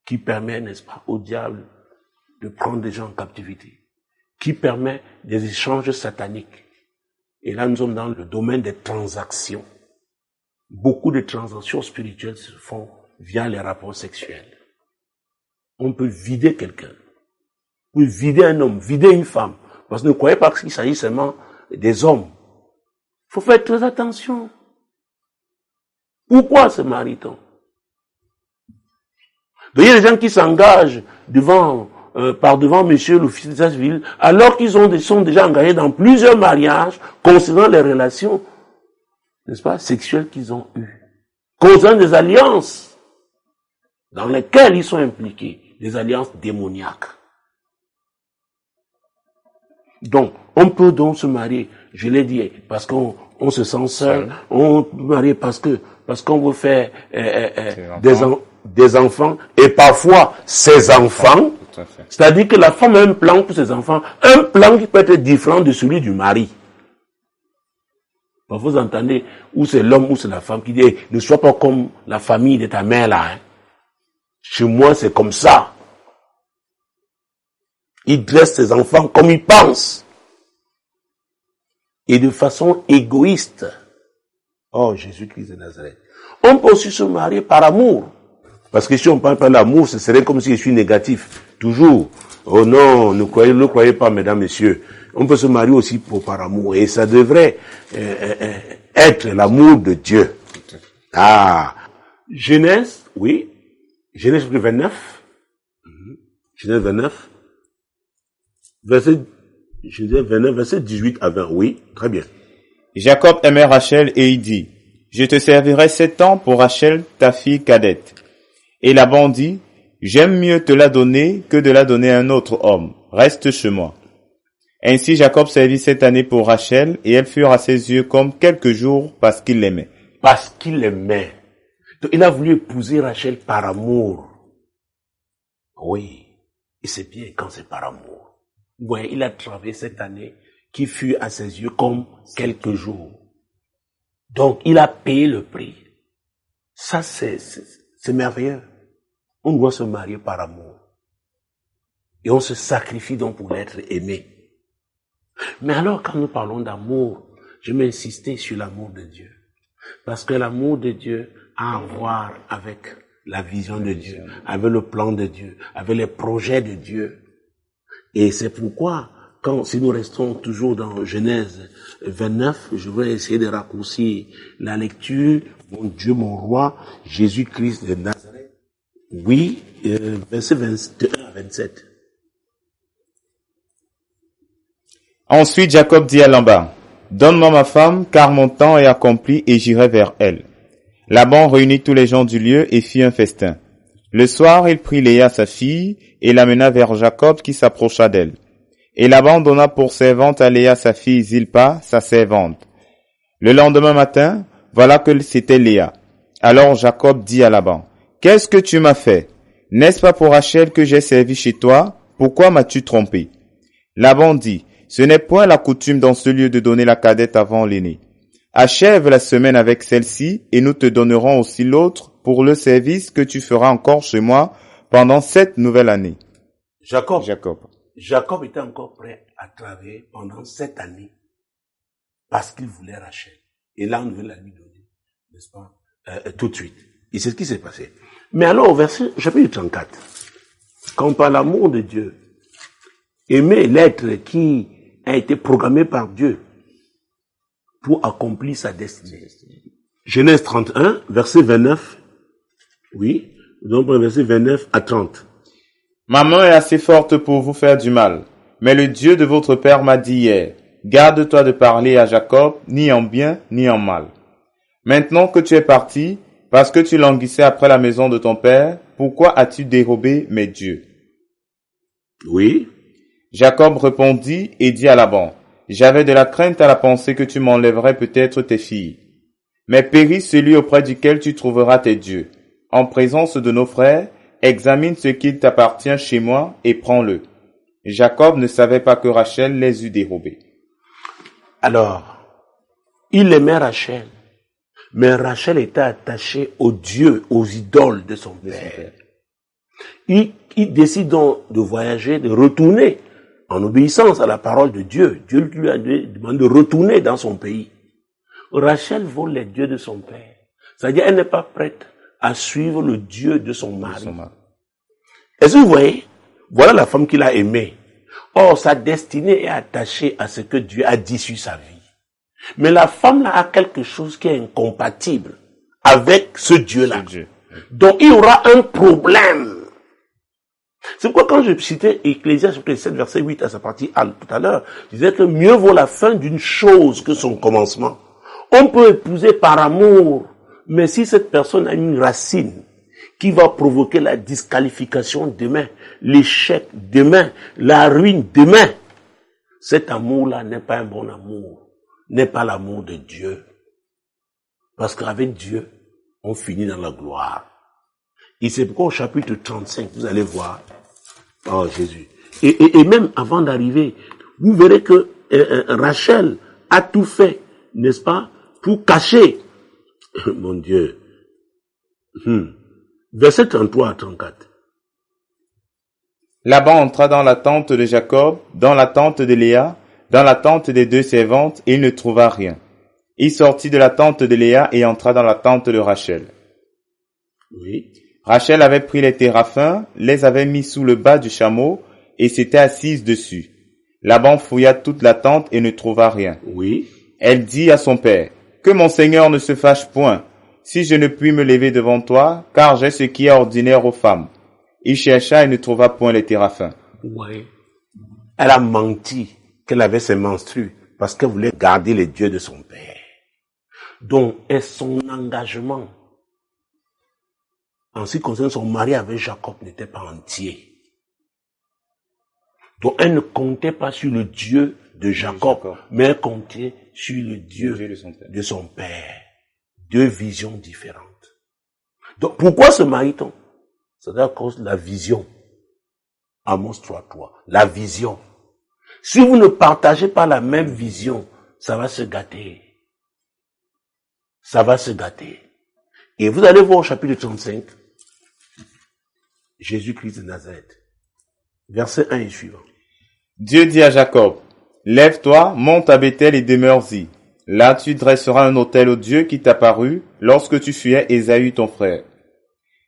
qui permet, n'est-ce pas, au diable de prendre des gens en captivité, qui permet des échanges sataniques. Et là, nous sommes dans le domaine des transactions. Beaucoup de transactions spirituelles se font via les rapports sexuels. On peut vider quelqu'un. On peut vider un homme, vider une femme. Parce que ne croyez pas qu'il s'agit seulement des hommes. Il faut faire très attention. Pourquoi se marie-t-on? Il y a des gens qui s'engagent par devant monsieur l'officier d'état civil, alors qu'ils sont déjà engagés dans plusieurs mariages concernant les relations, n'est-ce pas, sexuelles qu'ils ont eues. Concernant des alliances dans lesquelles ils sont impliqués. Des alliances démoniaques. Donc, on peut donc se marier, je l'ai dit, parce qu'on se sent seul, on peut marier parce qu'on veut faire des enfants, et parfois ces enfants, c'est-à-dire que la femme a un plan pour ses enfants, un plan qui peut être différent de celui du mari. Vous entendez, ou c'est l'homme ou c'est la femme qui dit, hey, ne sois pas comme la famille de ta mère là, hein. Chez moi, c'est comme ça. Il dresse ses enfants comme il pense. Et de façon égoïste. Oh, Jésus-Christ de Nazareth. On peut aussi se marier par amour. Parce que si on parle pas d'amour, ce serait comme si je suis négatif. Toujours. Oh non, ne croyez pas, mesdames, messieurs. On peut se marier aussi par amour. Et ça devrait être l'amour de Dieu. Ah. Genèse, oui. Genèse 29. Genèse 29. Verset 18 à 20. Oui, très bien. Jacob aimait Rachel et il dit, je te servirai 7 ans pour Rachel, ta fille cadette. Et Laban dit, j'aime mieux te la donner que de la donner à un autre homme. Reste chez moi. Ainsi Jacob servit 7 années pour Rachel et elles furent à ses yeux comme quelques jours parce qu'il l'aimait. Parce qu'il l'aimait. Donc, il a voulu épouser Rachel par amour. Oui. Et c'est bien quand c'est par amour. Vous voyez, il a travaillé cette année qui fut à ses yeux comme quelques jours. Donc, il a payé le prix. Ça, c'est merveilleux. On doit se marier par amour. Et on se sacrifie donc pour être aimé. Mais alors, quand nous parlons d'amour, je vais insister sur l'amour de Dieu. Parce que l'amour de Dieu a à voir avec la vision de Dieu, avec le plan de Dieu, avec les projets de Dieu. Et c'est pourquoi, si nous restons toujours dans Genèse 29, je vais essayer de raccourcir la lecture. Mon Dieu, mon roi, Jésus-Christ de Nazareth. Oui, verset 21 à 27. Ensuite Jacob dit à Laban, « Donne-moi ma femme, car mon temps est accompli et j'irai vers elle. » Laban réunit tous les gens du lieu et fit un festin. Le soir, il prit Léa sa fille et l'amena vers Jacob qui s'approcha d'elle. Et Laban donna pour servante à Léa sa fille Zilpa, sa servante. Le lendemain matin, voilà que c'était Léa. Alors Jacob dit à Laban, « Qu'est-ce que tu m'as fait? N'est-ce pas pour Rachel que j'ai servi chez toi? Pourquoi m'as-tu trompé? » Laban dit, « Ce n'est point la coutume dans ce lieu de donner la cadette avant l'aînée. Achève la semaine avec celle-ci et nous te donnerons aussi l'autre pour le service que tu feras encore chez moi pendant 7 nouvelles années. » Jacob était encore prêt à travailler pendant 7 années parce qu'il voulait Rachel. Et là, on veut la lui donner, n'est-ce pas, tout de suite. Et c'est ce qui s'est passé. Mais alors, au verset, chapitre 34, quand par l'amour de Dieu, aimer l'être qui a été programmé par Dieu pour accomplir sa destinée. Genèse 31, verset 29. Oui, donc verset 29 à 30. « Ma main est assez forte pour vous faire du mal, mais le Dieu de votre père m'a dit hier, garde-toi de parler à Jacob, ni en bien, ni en mal. Maintenant que tu es parti, parce que tu languissais après la maison de ton père, pourquoi as-tu dérobé mes dieux? » Oui. Jacob répondit et dit à Laban, « J'avais de la crainte à la pensée que tu m'enlèverais peut-être tes filles. Mais périt celui auprès duquel tu trouveras tes dieux. En présence de nos frères, examine ce qu'il t'appartient chez moi et prends-le. » Jacob ne savait pas que Rachel les eût dérobés. Alors, il aimait Rachel, mais Rachel était attachée aux dieux, aux idoles de son père. Il décide donc de voyager, de retourner en obéissance à la parole de Dieu. Dieu lui a demandé de retourner dans son pays. Rachel vole les dieux de son père. C'est-à-dire, elle n'est pas prête à suivre le Dieu de son mari. Est-ce que vous voyez? Voilà la femme qu'il a aimée. Or, sa destinée est attachée à ce que Dieu a dit sur sa vie. Mais la femme là a quelque chose qui est incompatible avec ce Dieu-là. Donc, il y aura un problème. C'est pourquoi quand je citais Ecclésiaste chapitre 7 verset 8 à sa partie A tout à l'heure, je disais que mieux vaut la fin d'une chose que son commencement. On peut épouser par amour, mais si cette personne a une racine qui va provoquer la disqualification demain, l'échec demain, la ruine demain, cet amour-là n'est pas un bon amour, n'est pas l'amour de Dieu. Parce qu'avec Dieu, on finit dans la gloire. Et c'est pourquoi au chapitre 35, vous allez voir, oh Jésus. Et même avant d'arriver, vous verrez que Rachel a tout fait, n'est-ce pas, pour cacher. Mon Dieu. Verset 33 à 34. Laban entra dans la tente de Jacob, dans la tente de Léa, dans la tente des 2 servantes, et il ne trouva rien. Il sortit de la tente de Léa et entra dans la tente de Rachel. Oui. Rachel avait pris les téraphins, les avait mis sous le bas du chameau, et s'était assise dessus. Laban fouilla toute la tente et ne trouva rien. Oui. Elle dit à son père, « Que mon Seigneur ne se fâche point, si je ne puis me lever devant toi, car j'ai ce qui est ordinaire aux femmes. » Il chercha et ne trouva point les téraphins. Oui. Elle a menti qu'elle avait ses menstrues parce qu'elle voulait garder les dieux de son père. Donc, et son engagement en ce qui concerne son mari avec Jacob n'était pas entier. Donc, elle ne comptait pas sur le Dieu de Jacob, mais elle comptait sur le Dieu de son père. 2 visions différentes. Donc, pourquoi se marie-t-on? C'est à cause de la vision. Amos 3:3. La vision. Si vous ne partagez pas la même vision, ça va se gâter. Ça va se gâter. Et vous allez voir au chapitre 35, Jésus-Christ de Nazareth. Verset 1 et suivant. Dieu dit à Jacob, « Lève-toi, monte à Béthel et demeure-y. Là tu dresseras un autel au Dieu qui t'apparut lorsque tu fuyais Ésaü ton frère. »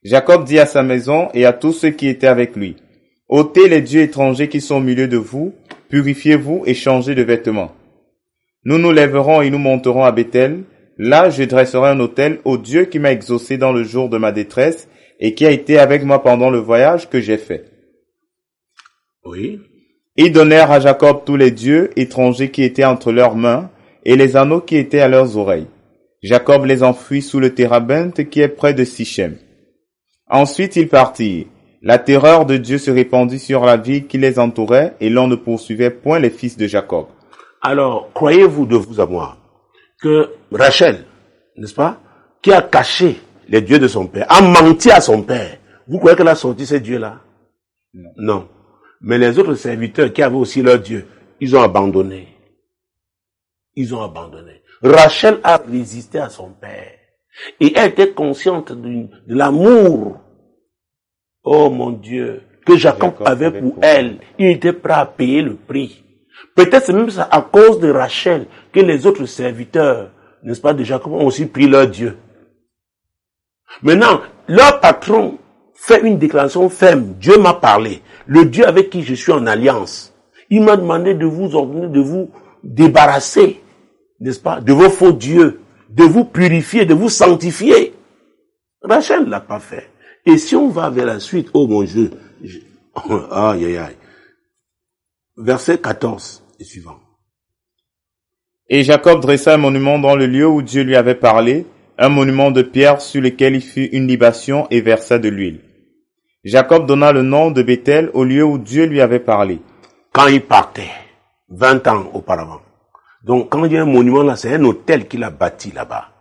Jacob dit à sa maison et à tous ceux qui étaient avec lui, « Ôtez les dieux étrangers qui sont au milieu de vous, purifiez-vous et changez de vêtements. Nous nous lèverons et nous monterons à Béthel. Là je dresserai un autel au Dieu qui m'a exaucé dans le jour de ma détresse, et qui a été avec moi pendant le voyage que j'ai fait. Oui. Ils donnèrent à Jacob tous les dieux étrangers qui étaient entre leurs mains et les anneaux qui étaient à leurs oreilles. Jacob les enfuit sous le térabinthe qui est près de Sichem. Ensuite ils partirent. La terreur de Dieu se répandit sur la ville qui les entourait et l'on ne poursuivait point les fils de Jacob. Alors, croyez-vous de vous à moi que Rachel, n'est-ce pas, qui a caché les dieux de son père, a menti à son père, vous croyez qu'elle a sorti ces dieux-là? Non. Mais les autres serviteurs qui avaient aussi leurs dieux, ils ont abandonné. Ils ont abandonné. Rachel a résisté à son père. Et elle était consciente de l'amour, oh mon Dieu, que Jacob avait pour elle. Il était prêt à payer le prix. Peut-être c'est même ça, à cause de Rachel, que les autres serviteurs, n'est-ce pas, de Jacob ont aussi pris leur Dieu. Maintenant, leur patron fait une déclaration ferme. Dieu m'a parlé. Le Dieu avec qui je suis en alliance. Il m'a demandé de vous ordonner, de vous débarrasser, n'est-ce pas, de vos faux dieux, de vous purifier, de vous sanctifier. Rachel ne l'a pas fait. Et si on va vers la suite, oh mon Dieu, aïe aïe aïe. Verset 14 et suivant. Et Jacob dressa un monument dans le lieu où Dieu lui avait parlé, un monument de pierre sur lequel il fit une libation et versa de l'huile. Jacob donna le nom de Bethel au lieu où Dieu lui avait parlé. Quand il partait, 20 ans auparavant. Donc quand il y a un monument là, c'est un hôtel qu'il a bâti là-bas.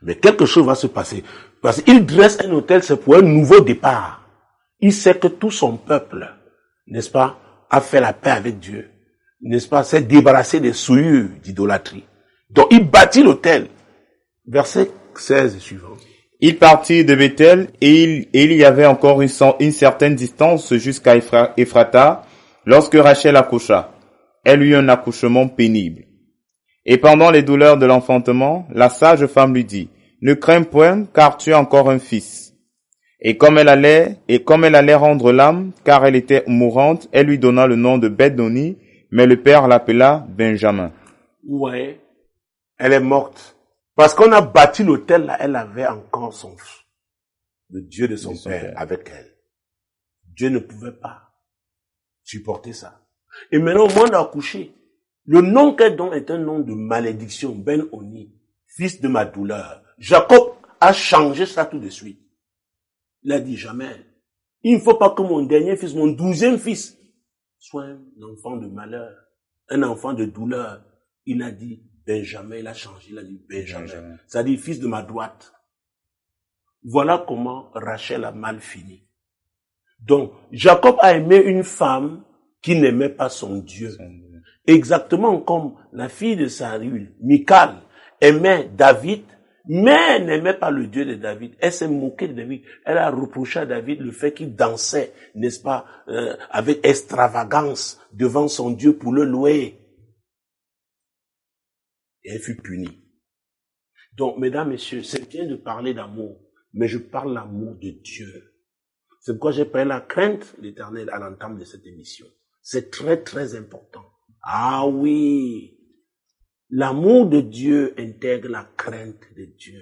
Mais quelque chose va se passer. Parce qu'il dresse un hôtel, c'est pour un nouveau départ. Il sait que tout son peuple, n'est-ce pas, a fait la paix avec Dieu. N'est-ce pas, s'est débarrassé des souillures d'idolâtrie. Donc il bâtit l'hôtel. Verset 16 et suivant. Il partit de Bethel et il y avait encore une certaine distance jusqu'à Ephrata lorsque Rachel accoucha. Elle eut un accouchement pénible. Et pendant les douleurs de l'enfantement, la sage femme lui dit, « Ne crains point, car tu as encore un fils. » Et comme elle allait rendre l'âme, car elle était mourante, elle lui donna le nom de Beth-Doni, mais le père l'appela Benjamin. Ouais, elle est morte. Parce qu'on a bâti l'autel là, elle avait encore le Dieu de son père avec elle. Dieu ne pouvait pas supporter ça. Et maintenant, au moment d'accoucher, le nom qu'elle donne est un nom de malédiction, Ben-Oni, fils de ma douleur. Jacob a changé ça tout de suite. Il a dit jamais. Il ne faut pas que mon dernier fils, mon 12e fils, soit un enfant de malheur, un enfant de douleur. Il a dit Benjamin, il a changé, il a dit Benjamin. Ça dit fils de ma droite. Voilà comment Rachel a mal fini. Donc, Jacob a aimé une femme qui n'aimait pas son Dieu. Exactement comme la fille de Saül, Michal, aimait David, mais elle n'aimait pas le Dieu de David. Elle s'est moquée de David. Elle a reproché à David le fait qu'il dansait, n'est-ce pas, avec extravagance devant son Dieu pour le louer. Et elle fut punie. Donc, mesdames, messieurs, c'est bien de parler d'amour, mais je parle l'amour de Dieu. C'est pourquoi j'ai parlé la crainte de l'Éternel à l'entame de cette émission. C'est très, très important. Ah oui! L'amour de Dieu intègre la crainte de Dieu.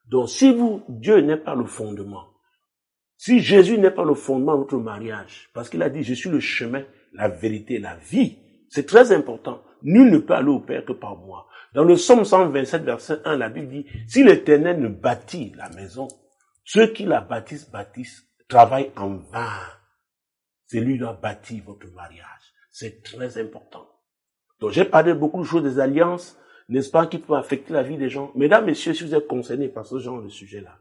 Donc, si Dieu n'est pas le fondement, si Jésus n'est pas le fondement de votre mariage, parce qu'il a dit, je suis le chemin, la vérité, la vie, c'est très important. Nul ne peut aller au Père que par moi. Dans le Psaume 127, verset 1, la Bible dit, si l'Éternel ne bâtit la maison, ceux qui la bâtissent, travaillent en vain. C'est lui qui doit bâtir votre mariage. C'est très important. Donc, j'ai parlé beaucoup de choses des alliances, n'est-ce pas, qui peuvent affecter la vie des gens. Mesdames, messieurs, si vous êtes concernés par ce genre de sujet-là,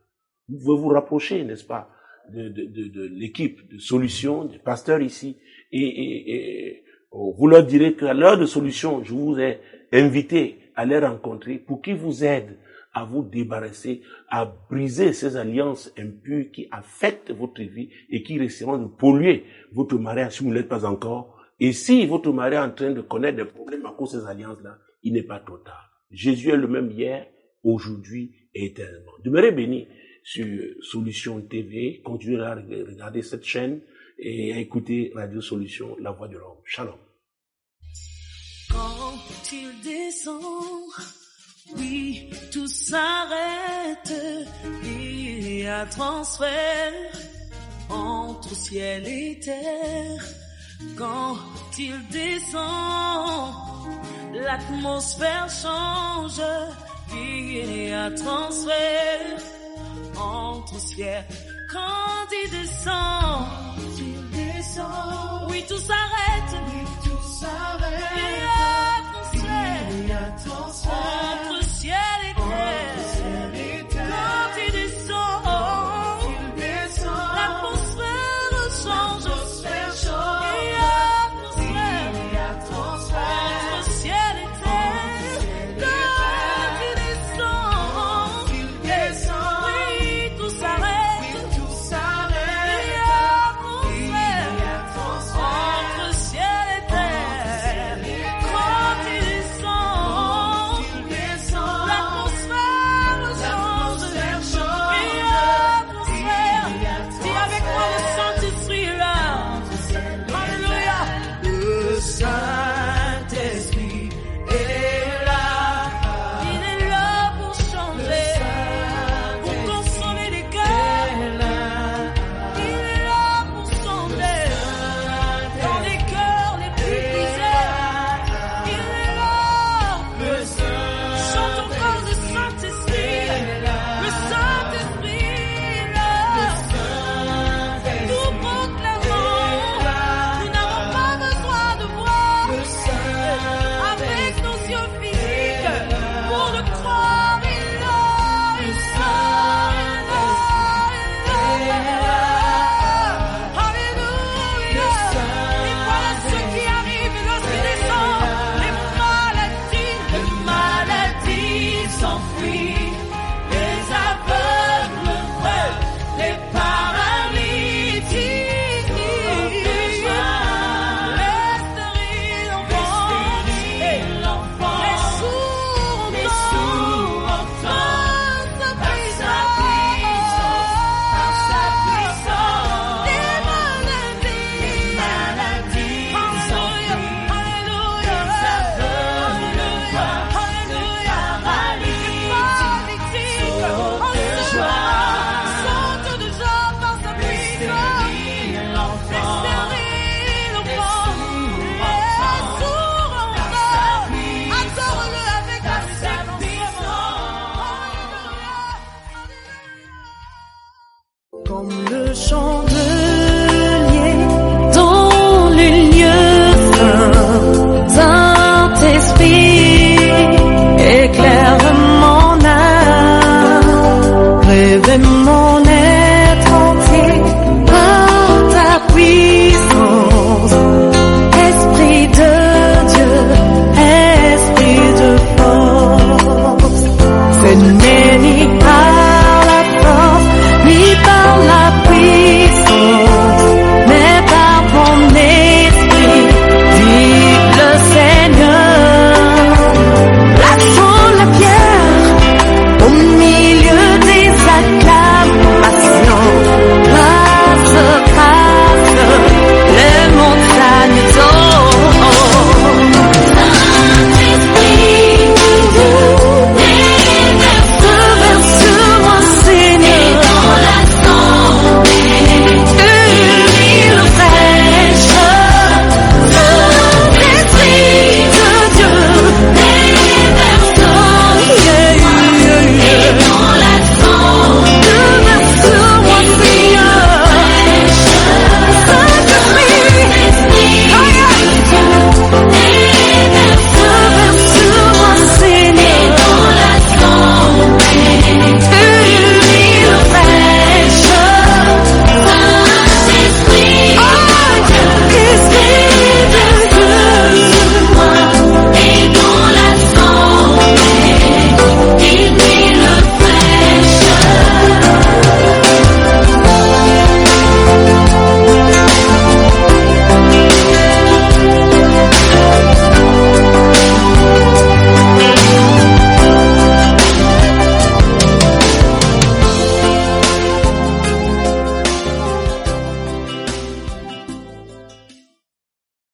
vous pouvez vous rapprocher, n'est-ce pas, de l'équipe de Solutions, des pasteurs ici, et vous leur direz qu'à l'heure de Solutions, je vous ai invité à les rencontrer pour qu'ils vous aident à vous débarrasser, à briser ces alliances impures qui affectent votre vie et qui risqueront de polluer votre mariage si vous ne l'êtes pas encore. Et si votre mari est en train de connaître des problèmes à cause de ces alliances-là, il n'est pas trop tard. Jésus est le même hier, aujourd'hui et éternellement. Demeurez bénis sur Solution TV. Continuez à regarder cette chaîne et à écouter Radio Solution, la voix de l'homme. Shalom. Quand il descend, oui, tout s'arrête et y a transfert entre ciel et terre. Quand il descend, l'atmosphère change. Il y a transfert entre ciel. Quand il descend, oui tout s'arrête. Il y a transfert entre ciel et terre. Quand il descend, l'atmosphère change. Il y a transfert entre ciel et terre. Quand il descend, oui tout s'arrête. Il y a transfert entre ciel et terre. Quand il descend, l'atmosphère change. Il y a transfert. Dis avec moi le Saint-Esprit est là. Alléluia. Le Saint-Esprit est là. Il est là pour changer, pour consoler les cœurs. Il est là pour sonder dans les cœurs les plus brisés. Il est là. Chante encore le Saint-Esprit. Le Saint-Esprit est là. Nous proclamons. Nous n'avons pas besoin de voir avec nos yeux physiques pour le croire. Il est là. Alléluia. Et voilà ce qui arrive lorsqu'il descend. Les maladies s'enfuient. Les aveugles voient. Les paralytiques. Les stériles enfants. Les sourds entendent. Par sa puissance. Les maladies s'enfuient. Alléluia. Les aveugles voient. Alléluia. Les paralytiques sautent de joie. Sautent de joie par sa puissance. Les stériles enfants. Les sourds entendent. Adore-le avec la puissance. Comme le chant